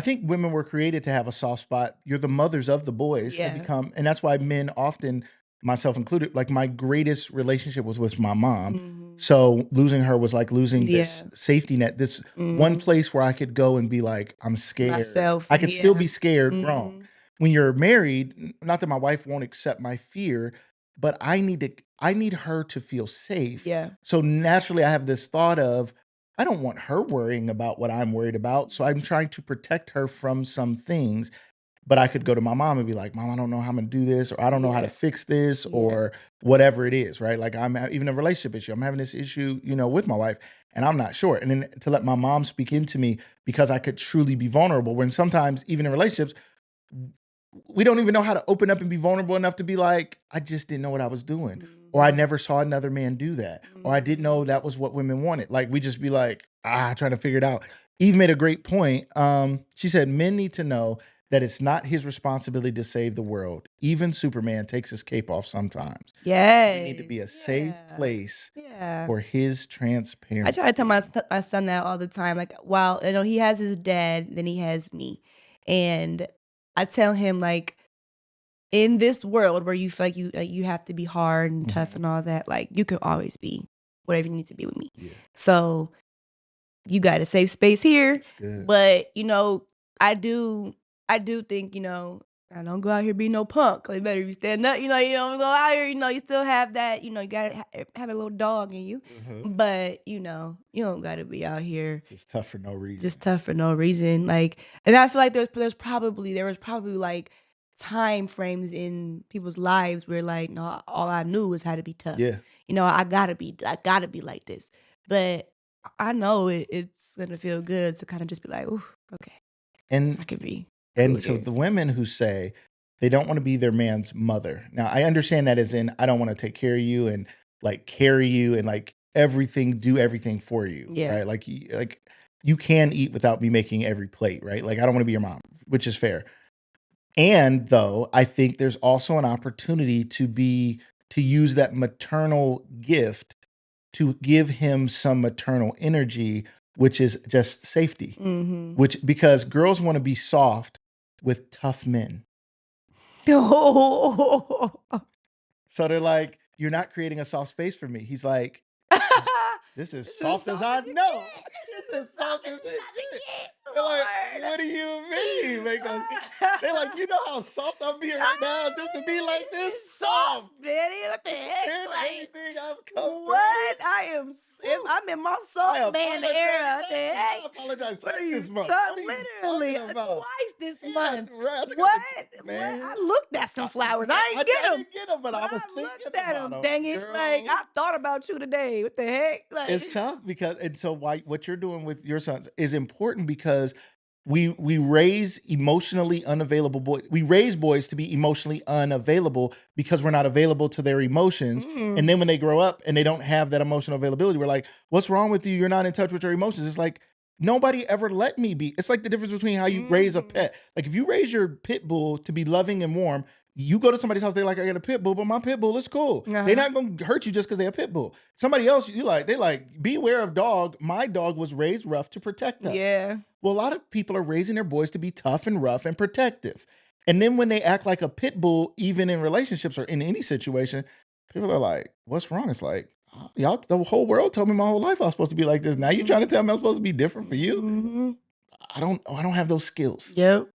think women were created to have a soft spot. You're the mothers of the boys. They Yeah. become, and that's why men often, myself included, like my greatest relationship was with my mom. mhm. So losing her was like losing this Yeah. safety net, this one Mhm. place where I could go and be like, I'm scared. Myself, I could still yeah. be scared wrong. Mhm. When you're married, not that my wife won't accept my fear, but I need her to feel safe. Yeah. So naturally I have this thought of, I don't want her worrying about what I'm worried about. So I'm trying to protect her from some things. But I could go to my mom and be like, Mom, I don't know how I'm gonna do this, or I don't know how to Yeah. fix this, Yeah. or whatever it is, right? Like even a relationship issue. I'm having this issue, with my wife, and I'm not sure. And then to let my mom speak into me because I could truly be vulnerable. When sometimes, even in relationships, we don't even know how to open up and be vulnerable enough to be like, I just didn't know what I was doing. Or I Mhm. never saw another man do that. Or I didn't know Mhm. that was what women wanted. Like we just be like, trying to figure it out. Eve made a great point. She said men need to know that it's not his responsibility to save the world. Even Superman takes his cape off sometimes. We need to be a Yes. safe Yeah. place Yeah. for his I transparency. try to tell my son that all the time. Like, while he has his dad, then he has me, and I tell him, like, in this world where you feel like you have to be hard and tough Mhm. and all that, like, you can always be whatever you need to be with me. Yeah, So you got a safe space here, that's good. but I do think, I don't go out here be no punk. Like, better you stand up. You don't go out here. You still have that. You gotta have a little dog in you, but you don't gotta be out here Just tough for no reason. just tough for no reason. Like, and I feel like there was probably like time frames in people's lives where, like, no, all I knew was how to be tough. Yeah. I gotta be like this. But I know it's gonna feel good to kind of just be like, ooh, okay, And I could be cool And to here. the women who say they don't want to be their man's mother. Now, I understand that as in, I don't want to take care of you and like carry you and like do everything for you, Yeah. right? Like, you can eat without me making every plate, right? Like, I don't want to be your mom, which is fair. And though I think there's also an opportunity to use that maternal gift to give him some maternal energy, which is just safety. Mm-hmm. Which because girls want to be soft with tough men. So they're like, you're not creating a soft space for me. He's like, this is soft as I know. This is soft as it get. They're like, what do you mean? They're like, you know how soft I'm being right now just to be like this soft. Daddy, what the heck? And Like, everything I've come what? through. I'm in my I soft man apologize. era. What the heck? I apologize What twice are you this month. talking? What are you Literally, talking about? twice this Yeah, month. right. I took out What? the- What? man. I looked at some flowers. I I ain't get them. didn't get them, but I was I thinking looked at about them. them. Dang it! Girl. Like, I thought about you today. What the heck? Like, It's tough because, and so what you're doing with your sons is important because we raise emotionally unavailable boys. We raise boys to be emotionally unavailable because we're not available to their emotions. Mm. And then when they grow up and they don't have that emotional availability, we're like, what's wrong with you? You're not in touch with your emotions. It's like, nobody ever let me be. It's like the difference between how you raise a pet. Like if you raise your pit bull to be loving and warm, you go to somebody's house, they're like, I got a pit bull, but my pit bull is cool. They're not gonna hurt you just because they're a pit bull. Somebody else, they like, beware of dog. My dog was raised rough to protect us. yeah. Well, a lot of people are raising their boys to be tough and rough and protective. And then when they act like a pit bull, even in relationships or in any situation, people are like, what's wrong? It's like, y'all, the whole world told me my whole life I was supposed to be like this. Now you're trying to tell me I'm supposed to be different for you? Mm-hmm. I don't have those skills. Yep.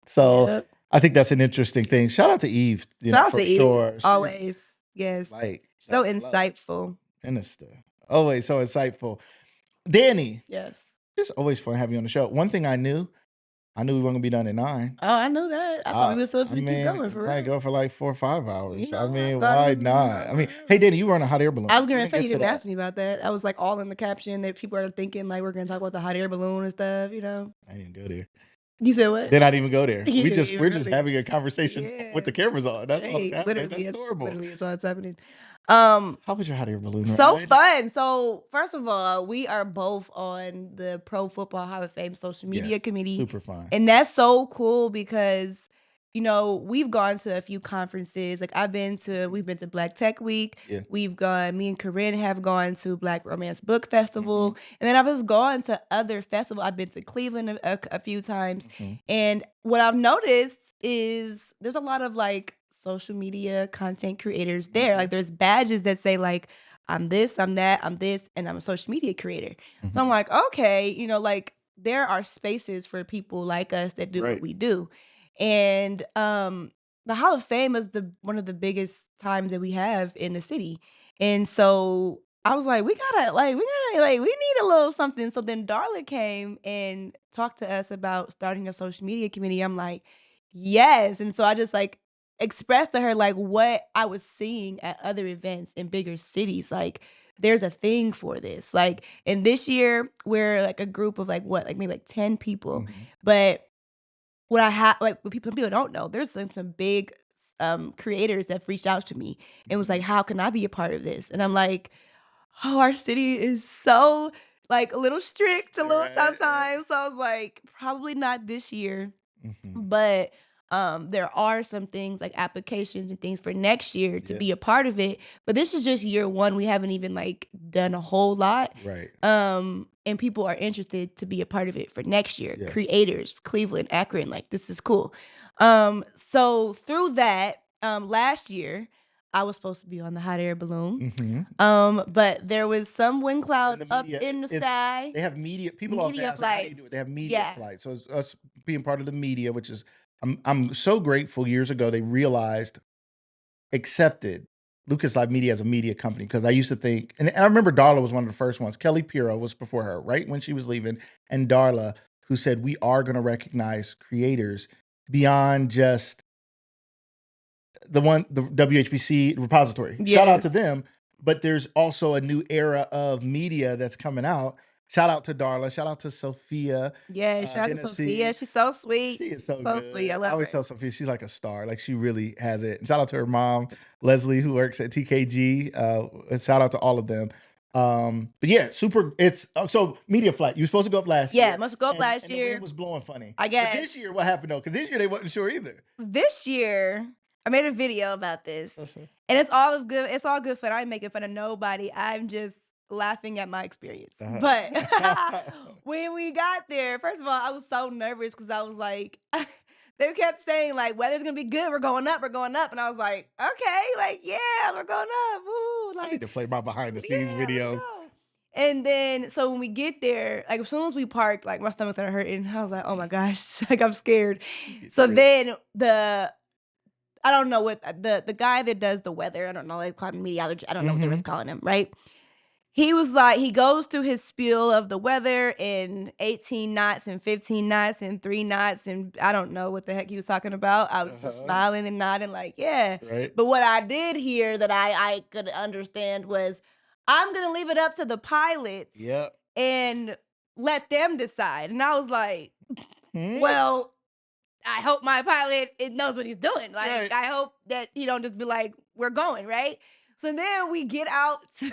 So Yep. I think that's an interesting thing. Shout out to Eve, Shout out for to Eve. sure. She's Always. Yes. like So that love. insightful. Minister. Always so insightful. Danny, Yes. it's always fun having you on the show. One thing I knew we weren't gonna be done at 9. Oh, I knew that. I thought we were supposed to keep going for we might real. go for like 4 or 5 hours. I I mean, thought why we was not? gonna I mean, go hey, Danny, you were on a hot air balloon. I was We're gonna say get you to didn't that. ask me about that. I was like all in the caption that people are thinking like we're gonna talk about the hot air balloon and stuff. I didn't go there. You said what? Then I didn't even go there. You didn't even We're go just there. having a conversation with the cameras on. That's what's Hey, happening. literally, That's horrible. it's all that's happening. How was your hot air balloon So ride? fun. So first of all, we are both on the Pro Football Hall of Fame social media Yes, committee. super fun. And that's so cool because you know, we've gone to a few conferences. Like we've been to Black Tech Week. Yeah. Me and Corinne have gone to Black Romance Book Festival. And then I've just gone to other festivals. I've been to Cleveland a few times. And what I've noticed is there's a lot of like social media content creators there. Like there's badges that say like, I'm this, I'm that, I'm this, and I'm a social media creator. So I'm like, okay, you know, like there are spaces for people like us that do what we do. And the Hall of Fame is one of the biggest times that we have in the city. And so I was like, we need a little something. So then Darla came and talked to us about starting a social media committee. I'm like, yes. And so I just like expressed to her like what I was seeing at other events in bigger cities. Like there's a thing for this. Like, and this year we're like a group of like maybe like 10 people. But what I have, like, what people don't know, there's some big creators that reached out to me and was like, how can I be a part of this? And I'm like, oh, our city is so like a little strict sometimes. So I was like, probably not this year. But there are some things like applications and things for next year to be a part of it. But this is just year one. We haven't even like done a whole lot. Right. And people are interested to be a part of it for next year. Creators, Cleveland, Akron, like this is cool. So through that, last year, I was supposed to be on the hot air balloon. But there was some wind cloud up in the sky. They have media. People often ask, how do you do it? They have media flights. So it's us being part of the media, which is I'm so grateful. Years ago, they accepted Lucas Live Media as a media company, because I used to think, and I remember Darla was one of the first ones. Kelly Piro was before her, right when she was leaving, and Darla, who said we are going to recognize creators beyond just the WHBC repository. Shout out to them. But there's also a new era of media that's coming out. Shout out to Darla. Shout out to Sophia. Yeah, shout out to Sophia. She's so sweet. She is so good. Sweet. I love her. I always tell Sophia she's like a star. Like she really has it. And shout out to her mom, Leslie, who works at TKG. And shout out to all of them. But yeah, super. It's so media flight. You were supposed to go up last year. Yeah, must go up last year. The wind was blowing funny. I guess. But this year, what happened though? Because this year they wasn't sure either. This year, I made a video about this, and it's all good. It's all good fun. I'm making fun of nobody. I'm just laughing at my experience. But when we got there, first of all, I was so nervous because I was like, they kept saying like, weather's gonna be good. We're going up. And I was like, okay, like yeah, we're going up. Woo! Like I need to play my behind the scenes videos. And then, so when we get there, like as soon as we parked, like my stomach started hurting. I was like, oh my gosh, like I'm scared. So then I don't know what the guy that does the weather, I don't know, they call him meteorologist. I don't know what they was calling him, right? He was like, he goes through his spiel of the weather in 18 knots and 15 knots and 3 knots. And I don't know what the heck he was talking about. I was just smiling and nodding like, yeah. Right. But what I did hear that I could understand was, I'm going to leave it up to the pilots and let them decide. And I was like, well, I hope my pilot knows what he's doing. Like, I hope that he don't just be like, we're going, right? So then we get out, to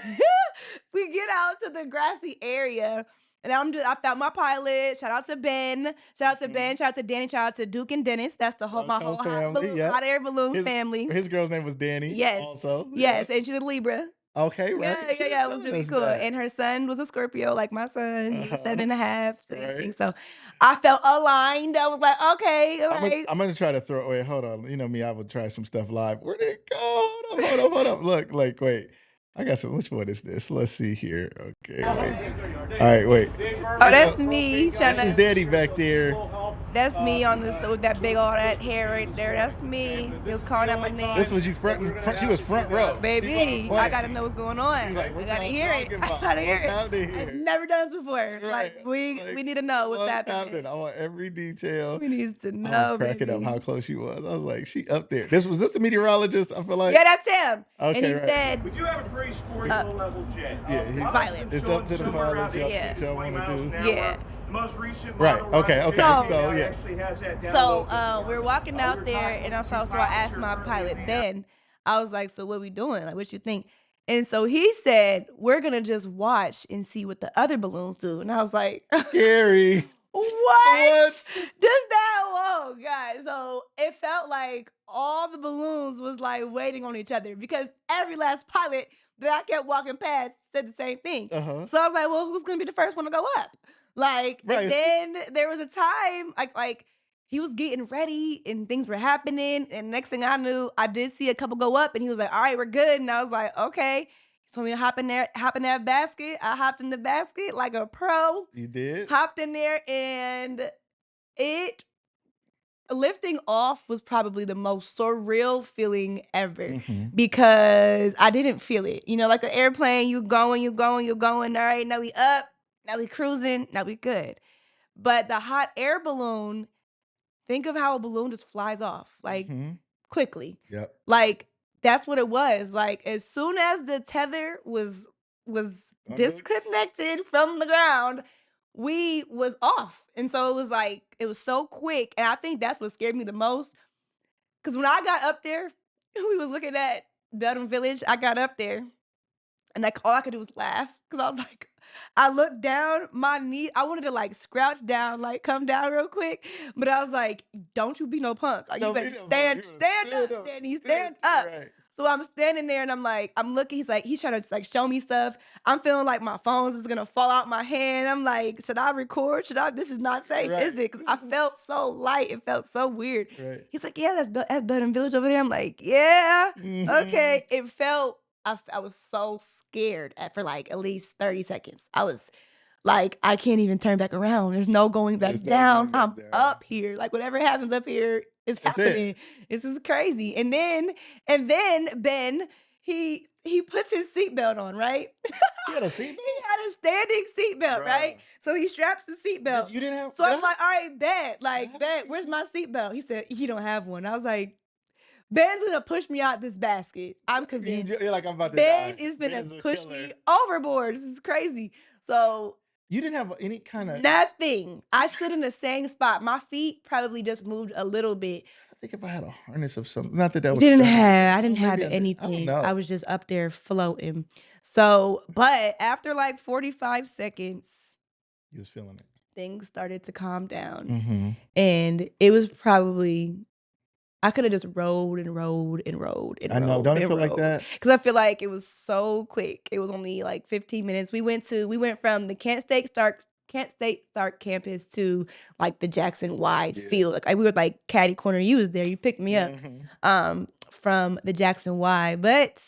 the grassy area, and I found my pilot. Shout out to Ben. Shout out to Ben. Shout out to Dani. Shout out to Duke and Dennis. That's the my whole hot air balloon family. His girl's name was Dani. Yes. Also. Yes, and she's a Libra. Okay, right. Yeah, it was really cool. And her son was a Scorpio, like my son. He was 7.5. So I felt aligned. I was like, okay, all right. I'm going to try to throw, wait, hold on. You know me, I would try some stuff live. Where did it go? Hold up. Look, like, wait. I got some, which one is this? Let's see here. Okay, wait. All right, wait. Oh, that's me. This is Daddy back there. That's me on this with that big all that hair right there. That's me. He was calling out my name. This was you front. She was front row. Baby, I gotta know what's going on. Like, I gotta hear it. I've never done this before. Right. Like we need to know what's happening. I want every detail. We need to know. I was cracking up how close she was. I was like, she up there. Was this the meteorologist? I feel like. Yeah, that's him. Okay, and he said, "Would you have a pretty sporty low-level jet?" Yeah, pilot. It's up to the pilot. What y'all want to do? Yeah. Most recent right. Okay. So yes. We're walking out there, and so I asked my pilot Ben. I was like, "So what we doing? Like, what you think?" And so he said, "We're gonna just watch and see what the other balloons do." And I was like, "Scary." What? Just that? Whoa, guys. So it felt like all the balloons was like waiting on each other because every last pilot that I kept walking past said the same thing. Uh-huh. So I was like, well, who's gonna be the first one to go up? Like, Right. and then there was a time like he was getting ready and things were happening, and next thing I knew, I did see a couple go up, and he was like, "All right, we're good," and I was like, "Okay." He told me to hop in that basket. I hopped in the basket like a pro. You did? Hopped in there, and it lifting off was probably the most surreal feeling ever Mhm. because I didn't feel it. You know, like an airplane, you going. All right, now we up, now we cruising, now we good. But the hot air balloon, think of how a balloon just flies off like Mhm. quickly. Yep. Like that's what it was. Like as soon as the tether was disconnected from the ground, we was off. And so it was like it was so quick. And I think that's what scared me the most. Cause when I got up there, we was looking at Belden Village. I got up there and like all I could do was laugh. Cause I was like, I looked down, my knee, I wanted to like crouch down, like come down real quick. But I was like, don't you be no punk. Like, you Don't be better no punk. stand You stand better up, stand up. Danny, stand up. Right. So I'm standing there and I'm like, I'm looking, he's trying to like show me stuff. I'm feeling like my phone's is gonna fall out my hand. I'm like, should I record? This is not safe, Right. is it? Cause I felt so light. It felt so weird. Right. He's like, yeah, that's Belden Village over there. I'm like, yeah, Mhm. okay. It felt, I was so scared for like at least 30 seconds. I was like, I can't even turn back around. There's no going back There's no down. going back I'm down. up here. Like whatever happens up here is That's it. happening. This is crazy. And then Ben, he puts his seatbelt on, right? You had a He seatbelt? had a standing seatbelt, right? Bruh. So he straps the seatbelt. You didn't have. So did I'm I- like, all right, bet. I Like, have a bet, where's my seatbelt? He said, he don't have one. I was like, Ben's gonna push me out this basket. I'm convinced. You're like, I'm about to Ben die. is Ben's gonna a push killer. me overboard. This is crazy. So You didn't have any kind of. nothing. I stood in the same spot. My feet probably just moved a little bit. I think if I had a harness of something, not that that I was. didn't better. have Maybe I anything. don't know. I was just up there floating. So, but after like 45 seconds, You was feeling it. things started to calm down. Mm-hmm. And it was probably, I could have just rode and rode and rode and I know. rode Don't it and feel like rode. that? Because I feel like it was so quick. It was only like 15 minutes. We went from the Kent State Stark campus to like the Jackson Wide Yeah. field. Like we were like caddy corner. You was there. You picked me up Mhm. from the Jackson Y. But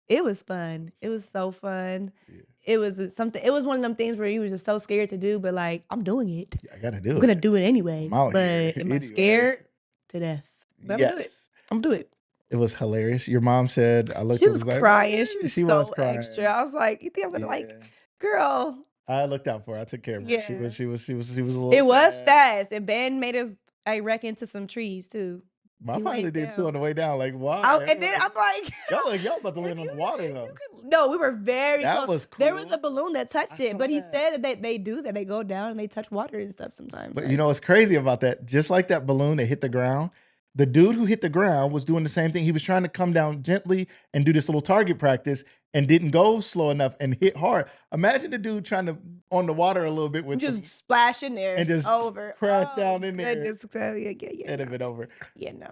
it was fun. It was so fun. Yeah. It was something. It was one of them things where you was just so scared to do, but like I'm doing it. I gotta do I'm it. gonna do it anyway. I'm out But here am I anyway. scared to death? But I'm gonna do it. Yes. I'm gonna do it. It was hilarious. Your mom said, I looked She at was like, crying. She was so crying. extra. I was like, you think I'm gonna like, girl? I looked out for her. I took care of her. Yeah. She was a little It was sad. fast, and Ben made us, I reckon, into some trees too. My He pilot went did too down. on the way down. Like, why? And then I'm like, y'all about to land on the water though. no, we were very That close. was There was cool. a balloon that touched I it, saw but he that. said that they do that. They go down and they touch water and stuff sometimes. But like- you know what's crazy about that? Just like that balloon that hit the ground, the dude who hit the ground was doing the same thing. He was trying to come down gently and do this little target practice and didn't go slow enough and hit hard. Imagine the dude trying to on the water a little bit with just some, splash in there and just over, crash down in there. goodness. Yeah, and have it over. yeah, no.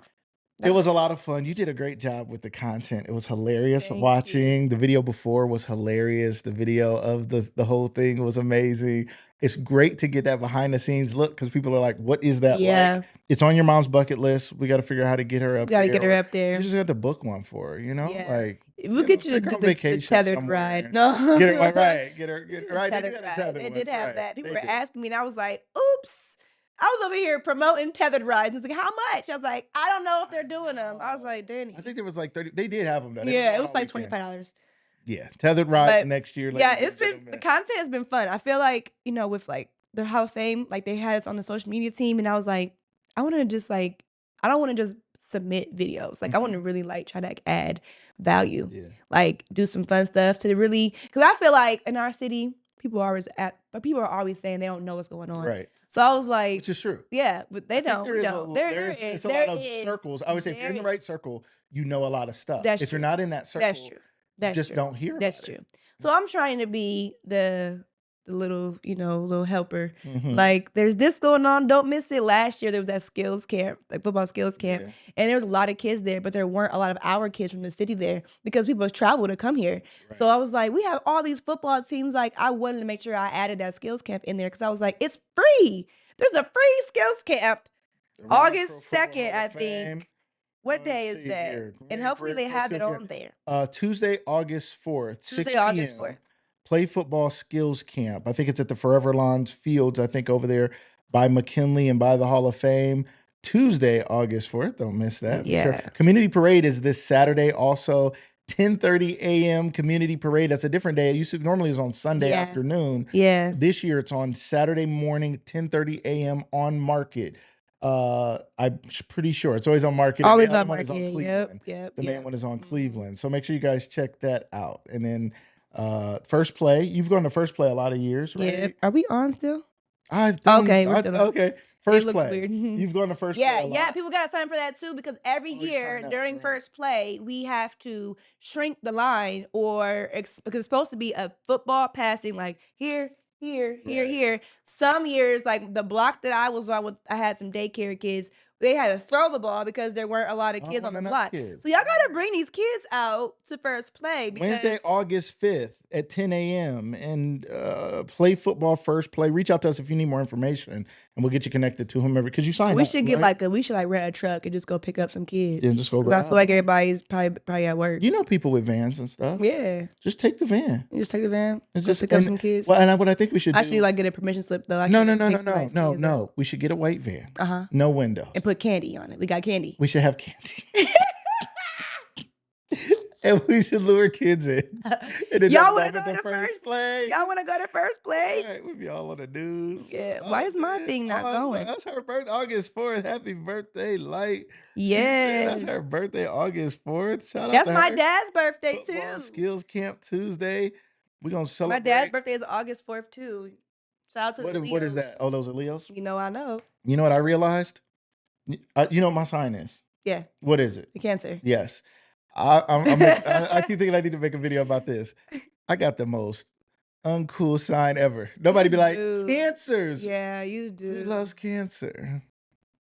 It was a lot of fun. You did a great job with the content. It was hilarious Thank watching. The video before was hilarious. The video of the whole thing was amazing. It's great to get that behind the scenes look because people are like, what is that like? It's on your mom's bucket list. We got to figure out how to get her up there. Gotta get her up there. You just have to book one for her, you know? Yeah. Like, We'll get you take her the, on the vacation tethered somewhere. ride. No. Get her right. Get her The right. They tethered did have a ride. tethered They one, did have right. that. People They were did. asking me, and I was like, oops. I was over here promoting tethered rides. It's like, how much? I was like, I don't know if they're doing them. I was like, Danny. I think there was like 30. They did have them though. They Yeah, on it was all like weekends. $25. Yeah, tethered rides But, next year. Yeah, ladies it's and been, the gentlemen. content has been fun. I feel like, with like the Hall of Fame, like they had us on the social media team, and I was like, I want to just like, I don't want to just submit videos. Like I want to really like try to like, add value, like do some fun stuff to really, because I feel like in our city, people are always saying they don't know what's going on. Right. So I was like, Which is true. yeah, but they don't. There We is don't. it's a lot of circles. I would say if you're in the right circle, you know a lot of stuff. That's if you're true. not in that circle, That's true. That's you just true. don't hear That's about it. true. So I'm trying to be the the little, little helper. Mhm. Like, there's this going on. Don't miss it. Last year there was that skills camp, like football skills camp, Yeah. and there was a lot of kids there, but there weren't a lot of our kids from the city there because people travel to come here. So Right. I was like, we have all these football teams. Like, I wanted to make sure I added that skills camp in there because I was like, it's free. There's a free skills camp. The Round Pro August Football 2nd, Hall I of think. Fame. What Let's day is see that? here. And hopefully they have it on there. Tuesday, August 4th, Tuesday, 6 August p.m. 4th. Play football skills camp. I think it's at the Forever Lawns Fields, I think over there by McKinley and by the Hall of Fame. Tuesday, August 4th. Don't miss that. For sure. Yeah. Community Parade is this Saturday also. 10:30 a.m. Community Parade. That's a different day. It used to normally is on Sunday Yeah. afternoon. Yeah. This year it's on Saturday morning, 10:30 a.m. on Market. I'm pretty sure it's always on Market. and the Always other on one is on Market. Cleveland. Yep. The main Yep. one is on Mhm. Cleveland. So make sure you guys check that out. And then First Play. You've gone to First Play a lot of years, right? Yep. Are we on still? I've done. Okay, we're still on. Okay. First looks Play. weird. You've gone to First Yeah, Play a yeah. lot. People gotta sign for that too because every Oh, you year sign up, during right. first play we have to shrink the line because it's supposed to be a football passing like here, here, here, Right. here. Some years like the block that I was on with, I had some daycare kids. They had to throw the ball because there weren't a lot of Oh, kids on the enough block. kids. So y'all gotta bring these kids out to first play because Wednesday, August 5th at 10 a.m. and play football First Play. Reach out to us if you need more information and we'll get you connected to whomever because you signed we up, should get right? we should rent a truck and just go pick up some kids. Yeah, just go 'Cause I grab feel like them. everybody's probably at work. You know people with vans and stuff. Yeah. Just take the van. You just take the van, It's go just pick up and- some kids. Well, and what I think we should I do. should like get a permission slip though. No. We should get a white van. Uh-huh. No windows. And put candy on it. We got candy. We should have candy. And we should lure kids in. And then Y'all want wanna to go to first play? Y'all want to go to first play? All right, we'll be all on the news. Yeah. Why is my thing not going? That's her birthday, August 4th. Happy birthday, Light. Yes. That's her birthday, August 4th. Shout out That's to my her. dad's birthday Football too. Skills Camp Tuesday. We're going to My celebrate. dad's birthday is August 4th too. Shout out to the What is that? Leos. Oh, those are Leos? You know I know. You know what I realized? You know what my sign is? Yeah. What is it? The Cancer. Yes. I keep thinking I need to make a video about this. I got the most uncool sign ever. Nobody be like, do. cancers. Yeah, you Who do. loves cancer?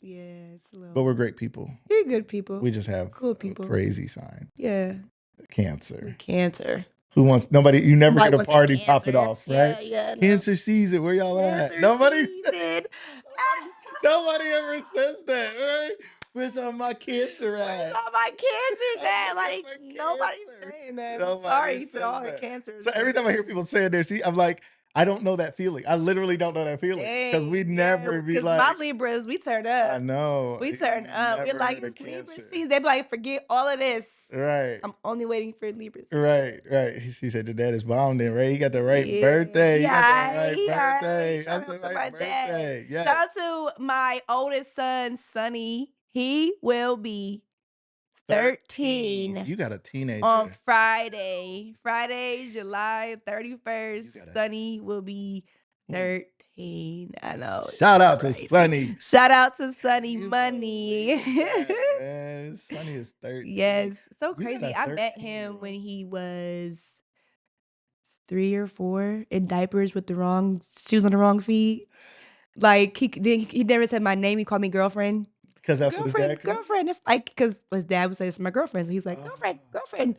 Yeah, it's a little. But we're great people. You're good people. We just have Cool a people. crazy sign. Yeah. Cancer. Cancer. Who wants nobody you never Nobody get a wants party pop it cancer. off, right? Yeah, no. Cancer season, where y'all at? Cancer Nobody season. nobody ever says that, right? Where's all my cancer at? Where's all my cancers at? Look Like, at my nobody's cancer. saying that. I'm Nobody sorry says to all the that. cancers. So every time I hear people saying this, I'm like, I don't know that feeling. I literally don't know that feeling because we never be like. my Libras, we turn up. I know. We turn up. We're Never like, heard of it's Libra cancer. season. They be like, forget all of this. Right. I'm only waiting for Libras. Right. She said the dad is bound in, right? He got the right Yeah. birthday. He got Yeah, the right yeah. birthday. Shout That's out the to right my dad. birthday. Yes. Shout out to my oldest son, Sonny. He will be 13 You got a teenager. on Friday. Friday, July 31st. You gotta- Sonny will be 13. I know. Shout out to crazy. Sonny. Shout out to Sonny You Money. believe that, man. Sonny is 13. Yes. So You got crazy. a I met 13-year-old. him when he was 3 or 4 in diapers with the wrong shoes on the wrong feet. Like he never said my name. He called me girlfriend. Because that's what his dad called? Girlfriend. It's like because his dad would say it's my girlfriend. So he's like, Oh. girlfriend.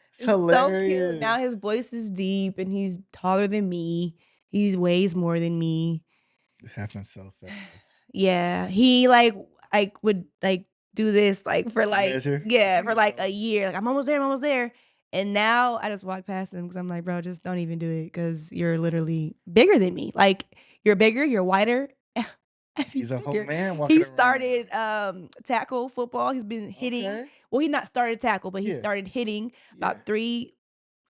It's So hilarious. cute. Now his voice is deep and he's taller than me. He weighs more than me. It happens so fast. Yeah. He would do this for Measure? for a year. Like I'm almost there. And now I just walk past him because I'm like, bro, just don't even do it because you're literally bigger than me. Like you're bigger, you're wider. He's a whole You're- man walking He around. started tackle football. He's been hitting. Okay. Well, he not started tackle, but he Yeah. started hitting about Yeah.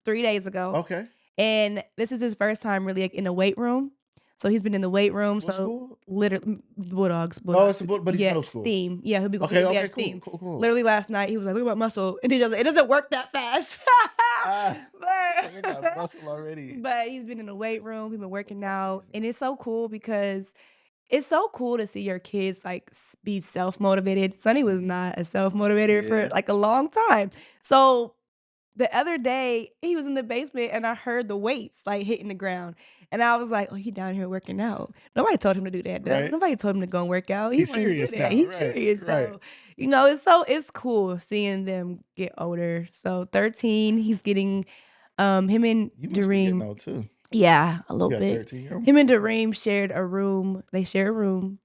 3 days ago. Okay. And this is his first time really in the weight room. So he's been in the weight room. What so school? literally Bulldogs. Oh, it's a but he's yeah, middle school. Steam. Yeah, he'll be Okay, yeah, okay, Steam. cool. Literally last night he was like, "Look at my muscle," and he doesn't. It doesn't work that fast. I got but muscle already. but he's been in the weight room. He's been working out, and it's so cool because it's so cool to see your kids be self motivated. Sonny was not a self motivator for Yeah. a long time. So the other day he was in the basement and I heard the weights like hitting the ground. And I was like, oh, he down here working out. Nobody told him to do that, though. Right. Nobody told him to go and work out. He He's wanted to do serious that. now. He's Right, serious. right. So, it's cool seeing them get older. So 13, he's getting him and You must be getting Dareem. old too. Yeah, a little You got bit. 13-year-old? Him and Dareem shared a room. They share a room.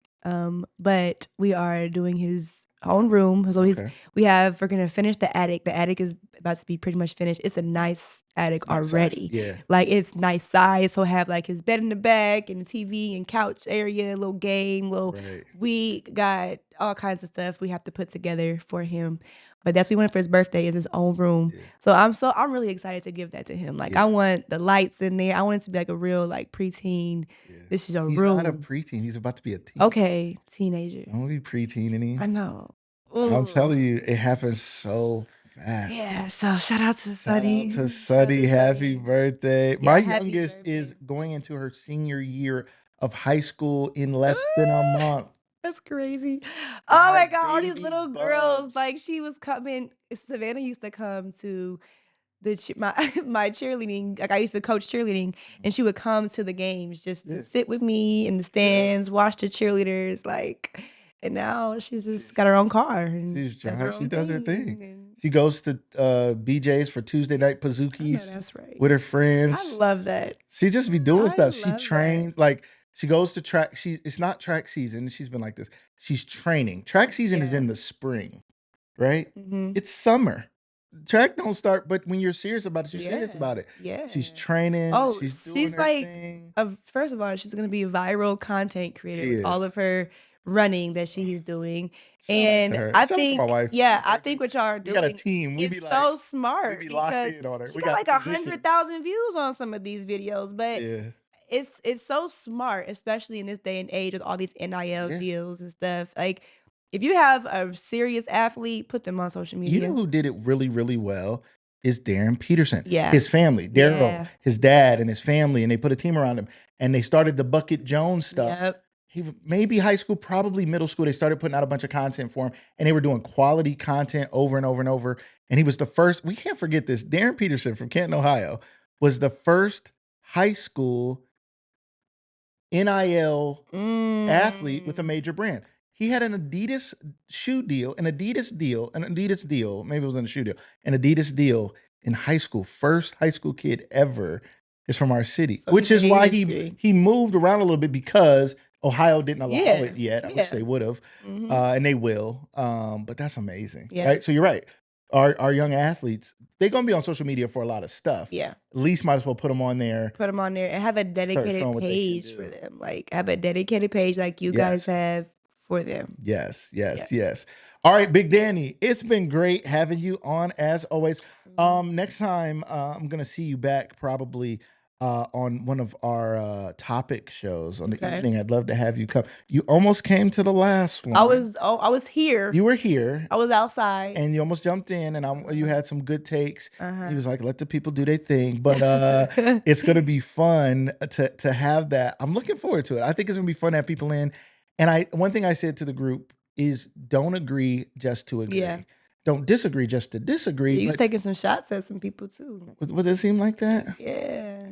But we are doing his own room. So Okay. we're gonna finish the attic. The attic is about to be pretty much finished. It's a nice attic Nice size. already. Yeah. Like it's nice size. He'll have like his bed in the back and the TV and couch area, little game, Right. we got all kinds of stuff we have to put together for him. But that's what we wanted for his birthday is his own room. Yeah. So I'm really excited to give that to him. Like Yeah. I want the lights in there. I want it to be like a real like preteen. Yeah. This is a He's room. not a preteen. He's about to be a teen. Okay, teenager. Don't be preteening him. I know. I'm Ooh. telling you, it happens so fast. Yeah, so shout out to Shout Sunny. out to Sunny. Happy birthday. Yeah, My happy youngest birthday. is going into her senior year of high school in less than a month. That's crazy. Oh my My God, all these baby little girls. bumps. Like she was coming. Savannah used to come to my my cheerleading. Like I used to coach cheerleading, and she would come to the games just Yeah. to sit with me in the stands, watch the cheerleaders. Like, and now she's just got her own car. And She's does driving. She does her thing. and- She goes to BJ's for Tuesday night I know Pazookies that's right. with her I friends. love that. She just be doing I stuff. She love that. trains like she goes to track. It's not track season. She's been like this. She's training. Track season is Yeah. in the spring, right? Mhm. It's summer. Track don't start, but when you're serious about it, you're serious Yeah. about it. Yeah. She's training. Oh, she's doing she's her like thing. First of all, she's gonna be a viral content creator She with all is. of her running that she's doing. Shout out to And her. I Shout out to think, my wife. yeah, I think what y'all are We doing got a team. We is be like, so smart we be locked because in on her. she We got got like positions. 100,000 views on some of these videos, but Yeah. it's so smart, especially in this day and age with all these NIL Yeah. deals and stuff. Like if you have a serious athlete, put them on social You media. know who did it really, really well is Darren Peterson. Yeah. His family, Daryl, Yeah. his dad, and his family, and they put a team around him, and they started the Bucket Jones stuff. Yep. He maybe high school, probably middle school. They started putting out a bunch of content for him, and they were doing quality content over and over and over. And he was the first. We can't forget this. Darren Peterson from Canton, Ohio, was the first high school NIL athlete with a major brand. He had an Adidas shoe deal, maybe it was in a shoe deal, an Adidas deal in high school. First high school kid ever is from our city, So which he is made why history. he moved around a little bit because Ohio didn't allow Yeah, it yet. I yeah. wish they would have, Mhm. and they will. But that's amazing, Yeah. right? So you're right. Our young athletes, they're gonna be on social media for a lot of stuff. Yeah. At least might as well put them on there. Put them on there and have a dedicated showing what they can page for do. them. Like have a dedicated page like you guys Yes. have for them. Yes. Yeah. All right, Big Danny, it's been great having you on as always. Mm-hmm. Next time I'm gonna see you back probably on one of our topic shows on the Okay. evening. I'd love to have you come. You almost came to the last one. I was here. You were here. I was outside. And you almost jumped in, and you had some good takes. Uh-huh. He was like, "Let the people do their thing," but it's gonna be fun to have that. I'm looking forward to it. I think it's gonna be fun to have people in. And one thing I said to the group is, don't agree just to agree. Yeah. Don't disagree just to disagree. He was but- taking some shots at some people too. Would it seem like that? Yeah.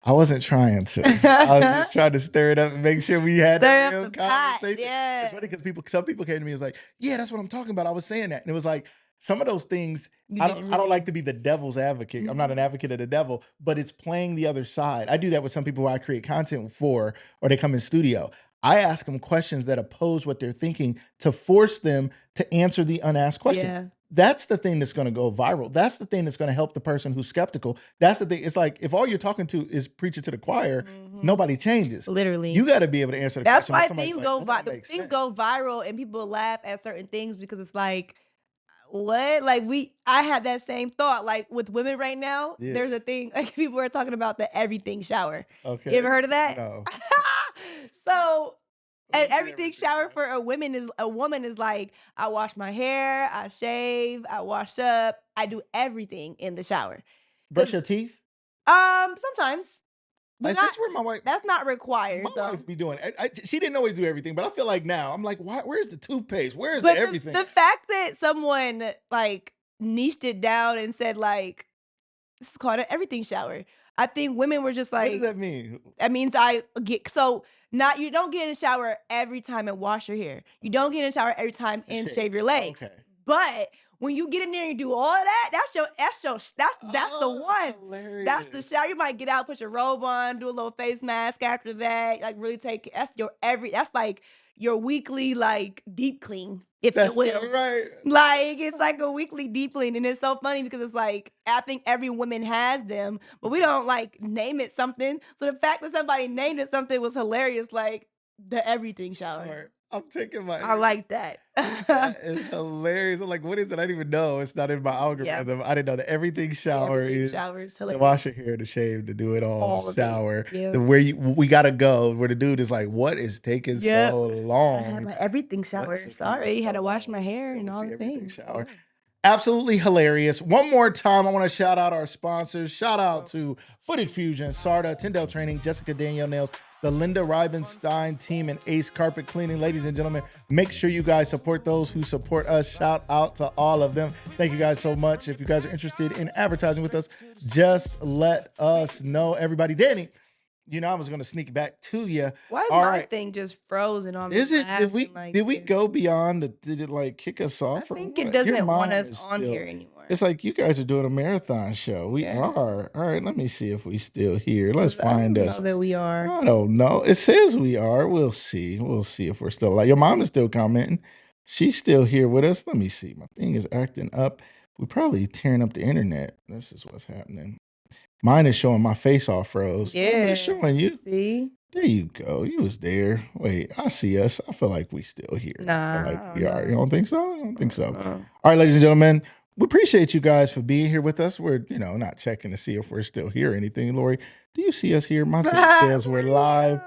I wasn't trying to. I was just trying to stir it up and make sure we had Stir that up real the pot, conversation. yeah. It's funny because some people came to me and was like, "Yeah, that's what I'm talking about. I was saying that," and it was like some of those things. You I didn't don't really- like to be the devil's advocate. I'm not an advocate of the devil, but it's playing the other side. I do that with some people who I create content for, or they come in studio. I ask them questions that oppose what they're thinking to force them to answer the unasked question. Yeah. That's the thing that's going to go viral. That's the thing that's going to help the person who's skeptical. That's the thing. It's like if all you're talking to is preaching to the choir, nobody changes. Literally. You got to be able to answer the That's question. why when somebody's things like, go "That doesn't make things sense." go viral and people laugh at certain things because it's like, what? Like I had that same thought. Like with women right now, Yeah. there's a thing like people are talking about the everything shower. Okay. You ever heard of that? No. So What an is the everything everything shower shower? for a woman is like, I wash my hair, I shave, I wash up, I do everything in the shower. Brush your teeth. Sometimes. But Is not- this where my wife? that's not required My though. wife be doing. She didn't always do everything, but I feel like now I'm like, why? Where's the toothpaste? Where's But the everything? the fact that someone like niched it down and said like, this is called an everything shower. I think women were just What like, does that mean? that means not you don't get in the shower every time and wash your hair. You don't get in the shower every time and shave your legs. Okay. But when you get in there and do all of that, that's the one. Hilarious. That's the shower. You might get out, put your robe on, do a little face mask after that. Like really take that's like your weekly like deep clean, if That's you will. right. Like it's like a weekly deep clean, and it's so funny because it's like I think every woman has them, but we don't like name it something. So the fact that somebody named it something was hilarious, like the everything shower. All right. I'm taking my. I like that. That is hilarious. I'm like, what is it? I didn't even know. It's not in my algorithm. I didn't know that everything shower Everything is shower is to hilarious. wash your hair, to shave, to do it all All of it. shower. Yeah. Where we gotta go, where the dude is like, what is taking Yep. so I had long? my everything shower. took you Sorry, had so to wash my long? hair What and was all the the everything things. shower? Yeah. Absolutely hilarious. One more time, I want to shout out our sponsors. Shout out to Footed Fusion, Sarda, Tyndale Training, Jessica Danielle Nails, the Linda Reibenstein team, and Ace Carpet Cleaning. Ladies and gentlemen, make sure you guys support those who support us. Shout out to all of them. Thank you guys so much. If you guys are interested in advertising with us, just let us know. Everybody, Dani, you know I was going to sneak back to you. Why is All my right. thing just frozen on me? Is it? Did we like did we this? go beyond the? Did it like kick us I off? or think what? it Your doesn't want mind us is on still- here anymore. It's like you guys are doing a marathon show. We Yeah. are. All right, let me see if we still here. Let's I don't find know us. that we are. I don't know. It says we are. We'll see. We'll see if we're still like. Your mom is still commenting. She's still here with us. Let me see. My thing is acting up. We probably tearing up the internet. This is what's happening. Mine is showing my face all froze. Oh, but Yeah. it's showing you. See? There you go. You was there. Wait, I see us. I feel like we still here. I Nah, feel like I we don't are. know. You don't think so? I don't think so. Uh-uh. All right, ladies and gentlemen, we appreciate you guys for being here with us. We're, not checking to see if we're still here or anything. Lori, do you see us here? My thing says we're live.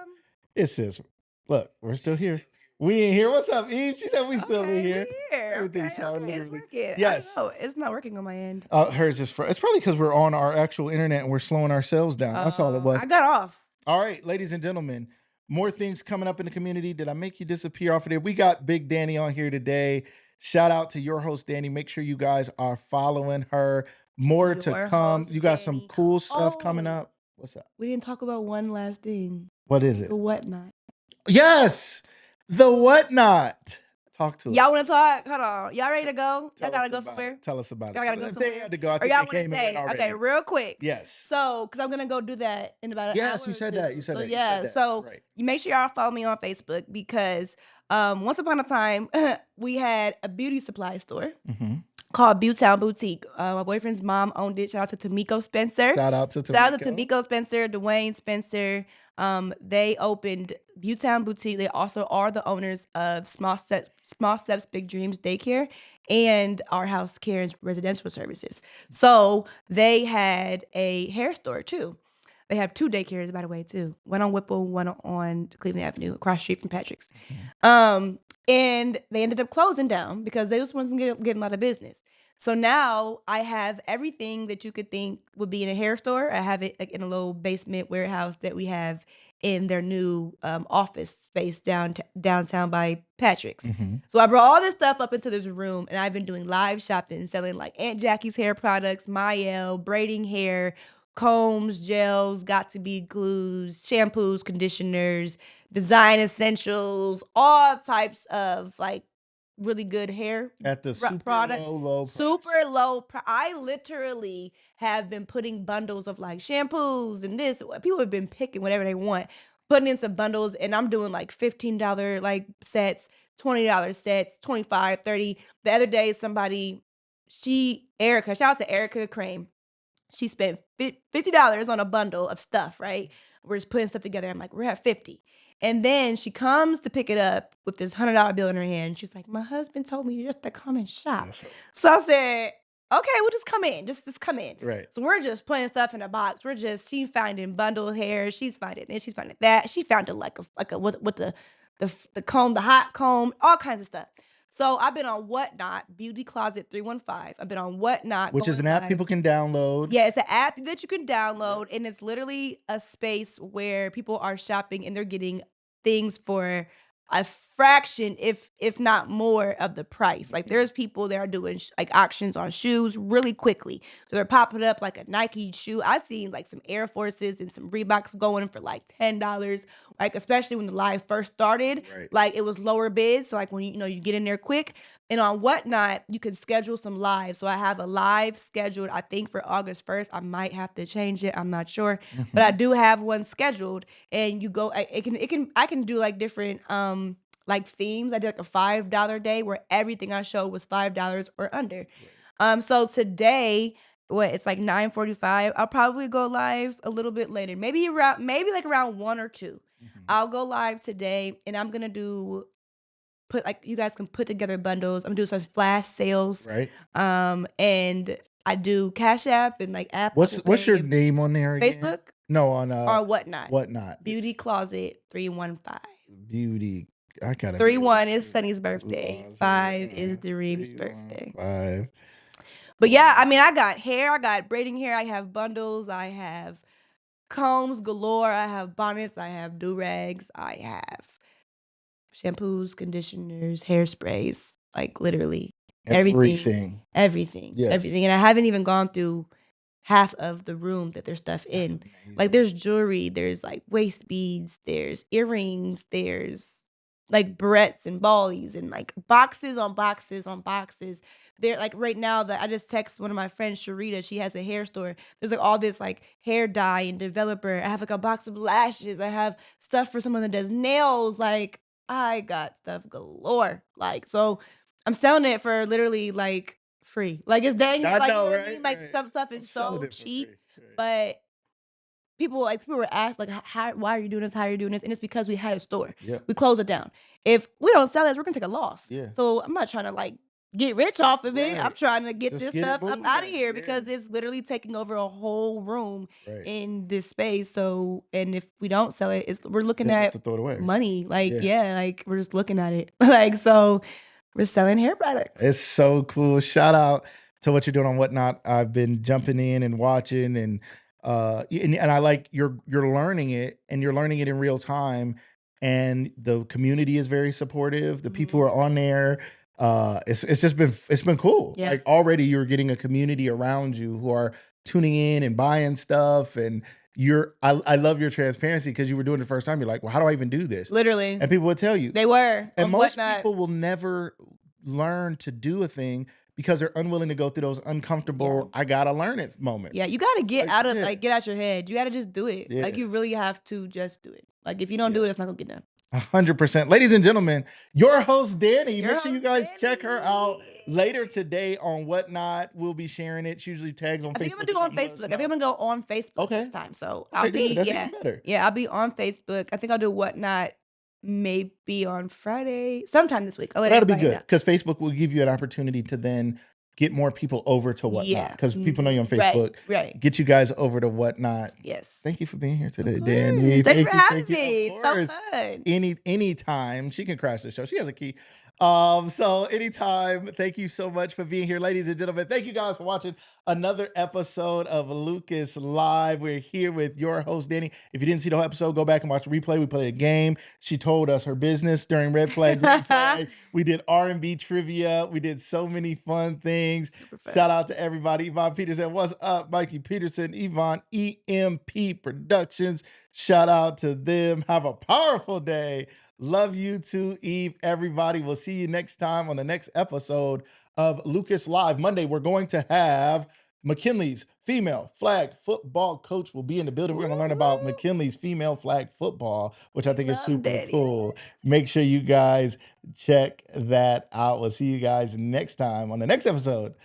It says, look, we're still here. We ain't here. What's up, Eve? She said we still in here. Everything's sounding It's literally- working. Yes. I don't know. It's not working on my end. Hers is it's probably because we're on our actual internet and we're slowing ourselves down. That's all it was. I got off. All right, ladies and gentlemen, more things coming up in the community. Did I make you disappear off of there? We got Big Dani on here today. Shout out to your host, Dani. Make sure you guys are following her. More to Your come. host, You got some Dani. cool stuff coming Oh. up. What's up? We didn't talk about one last thing. What is it? The whatnot. Yes, the whatnot. Talk to us. Y'all want to talk? Hold on. Y'all ready to go? Tell Y'all gotta us go about somewhere? it. Tell us about Y'all it. gotta go If somewhere? They had to go. I Or think y'all they want to came and stay? went already. Okay, real quick. Yes. So, because I'm going to go do that in about an hour. Yes, you said or that. two. You said So, that. You yeah. said that. So, Right. you make sure y'all follow me on Facebook because once upon a time, we had a beauty supply store Mm-hmm. called Beautown Boutique. My boyfriend's mom owned it. Shout out to Tamiko Spencer. Shout out to Shout out to Tamiko Spencer, Dwayne Spencer. They opened Beautown Boutique. They also are the owners of Small Steps, Big Dreams Daycare and Our House Care's residential services. So they had a hair store too. They have 2 daycares, by the way, too. One on Whipple, one on Cleveland Avenue, across the street from Patrick's. And they ended up closing down because they just wasn't getting a lot of business. So now I have everything that you could think would be in a hair store. I have it like in a little basement warehouse that we have in their new office space downtown by Patrick's. Mm-hmm. So I brought all this stuff up into this room, and I've been doing live shopping, selling like Aunt Jackie's hair products, Mael, braiding hair, combs, gels, got to be glues, shampoos, conditioners, design essentials, all types of like really good hair At the super product. low price. Super low. I literally have been putting bundles of like shampoos and this. People have been picking whatever they want, putting in some bundles, and I'm doing like $15 like sets, $20 sets, 25, 30. The other day, Erica, shout out to Erica Crane. She spent $50 on a bundle of stuff, right? We're just putting stuff together. I'm like, we're at 50. And then she comes to pick it up with this $100 bill in her hand. She's like, my husband told me just to come and shop. Yes. So I said, okay, we'll just come in. Just come in. Right. So we're just putting stuff in a box. She's finding bundled hair. She's finding this. She's finding that. She found it like a with the comb, the hot comb, all kinds of stuff. So I've been on Whatnot, Beauty Closet 315. I've been on Whatnot. Which is an app people can download. Yeah, it's an app that you can download, and it's literally a space where people are shopping and they're getting things for a fraction, if not more, of the price. Like there's people that are doing like auctions on shoes really quickly. So they're popping up like a Nike shoe. I've seen like some Air Forces and some Reeboks going for like $10. Like especially when the live first started, Right. like it was lower bids. So like when you get in there quick. And on Whatnot, you can schedule some live. So I have a live scheduled, I think for August 1st. I might have to change it. I'm not sure. But I do have one scheduled. And you go, I can do like different like themes. I did like a $5 day where everything I showed was $5 or under. So today, it's like 9:45. I'll probably go live a little bit later. Maybe like around 1 or 2. I'll go live today and I'm gonna you guys can put together bundles. I'm doing some flash sales. Right. And I do Cash App and like Apple What's your Pay, name on there again? Facebook No, on or Whatnot. Whatnot. Beauty Closet 315. Beauty. I gotta 31 is Sunny's birthday. 5 is Dareem's 31, birthday. 5. But yeah, I mean, I got hair. I got braiding hair. I have bundles. I have combs galore. I have bonnets. I have do-rags. I have shampoos, conditioners, hairsprays. Like literally everything. Everything. Yes. Everything. And I haven't even gone through half of the room that there's stuff in. Like there's jewelry. There's like waist beads. There's earrings. There's like barrettes and ballies and like boxes on boxes on boxes. They're like right now that I just text one of my friends, Sharita. She has a hair store. There's like all this like hair dye and developer. I have like a box of lashes. I have stuff for someone that does nails. Like I got stuff galore. Like so, I'm selling it for literally like free. Like it's dang. I Like know, you know what I right? mean? Like Right. some stuff I'm is selling so it for cheap, free. Right. but people were asked like, why are you doing this? How are you doing this? And it's because we had a store. Yeah. We closed it down. If we don't sell this, we're gonna take a loss. Yeah. So I'm not trying to like get rich off of it. Right. I'm trying to get Just this get it stuff up moving. out of here Yeah. because it's literally taking over a whole room Right. in this space. So, and if we don't sell it, we're looking Just have at to throw it away. money. Like, Yeah. yeah, like we're just looking at it. Like, so we're selling hair products. It's so cool. Shout out to what you're doing on Whatnot. I've been jumping in and watching and I like you're learning it and you're learning it in real time. And the community is very supportive. The people who are on there. It's been cool. Yeah. Like already you're getting a community around you who are tuning in and buying stuff. And I love your transparency because you were doing it the first time. You're like, well, how do I even do this? Literally. And people would tell you. They were. And on most Whatnot. people will never learn to do a thing because they're unwilling to go through those uncomfortable, I gotta learn it moments. Yeah, you gotta get Like, out of yeah. get out your head. You gotta just do it. Yeah. Like you really have to just do it. Like if you don't do it, it's not gonna get done. 100%. Ladies and gentlemen, your host, Dani. Your Make sure you host, guys check her out Dani. later today on Whatnot. We'll be sharing it. She usually tags on I think Facebook. I'm gonna do it on Facebook. I think I'm gonna go on Facebook Okay. this time. So Okay, I'll be good. That's even better. Yeah, I'll be on Facebook. I think I'll do Whatnot maybe on Friday, sometime this week. I'll let That'll be everybody good because Facebook will give you an opportunity to then get more people over to Whatnot Yeah. because people know you on Right, Facebook. right. Get you guys over to Whatnot. Yes. Thank you for being here today, Of Dani. course. Thanks for having Thank you. me. Of So course. fun. Anytime she can crash the show. She has a key. So anytime. Thank you so much for being here, ladies and gentlemen. Thank you guys for watching another episode of Lucas Live. We're here with your host, Dani. If you didn't see the whole episode, go back and watch the replay. We played a game. She told us her business during Red Flag, Green Flag. We did R&B trivia. We did so many fun things. Super fun. Shout out to everybody. Yvonne Peterson, what's up? Mikey Peterson, Yvonne, EMP Productions. Shout out to them. Have a powerful day. Love you too, Eve. Everybody, we'll see you next time on the next episode of Lucas Live. Monday, we're going to have McKinley's female flag football coach will be in the building. We're going to learn about McKinley's female flag football, which I think is Love super Dani. cool. Make sure you guys check that out. We'll see you guys next time on the next episode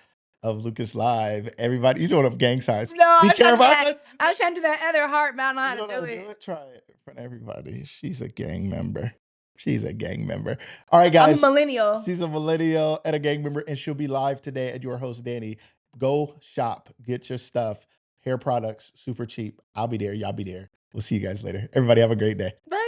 of Lucas Live. Everybody, you doing up gang signs. No, Be I'm trying, to do careful. that. I'm trying to do that other heart, but I don't know how You don't to know do how to it. Try it in front of everybody. She's a gang member. She's a gang member. All right, I'm guys. a millennial. She's a millennial and a gang member, and she'll be live today at Your Host Dani. Go shop, get your stuff, hair products, super cheap. I'll be there. Y'all be there. We'll see you guys later. Everybody have a great day. Bye.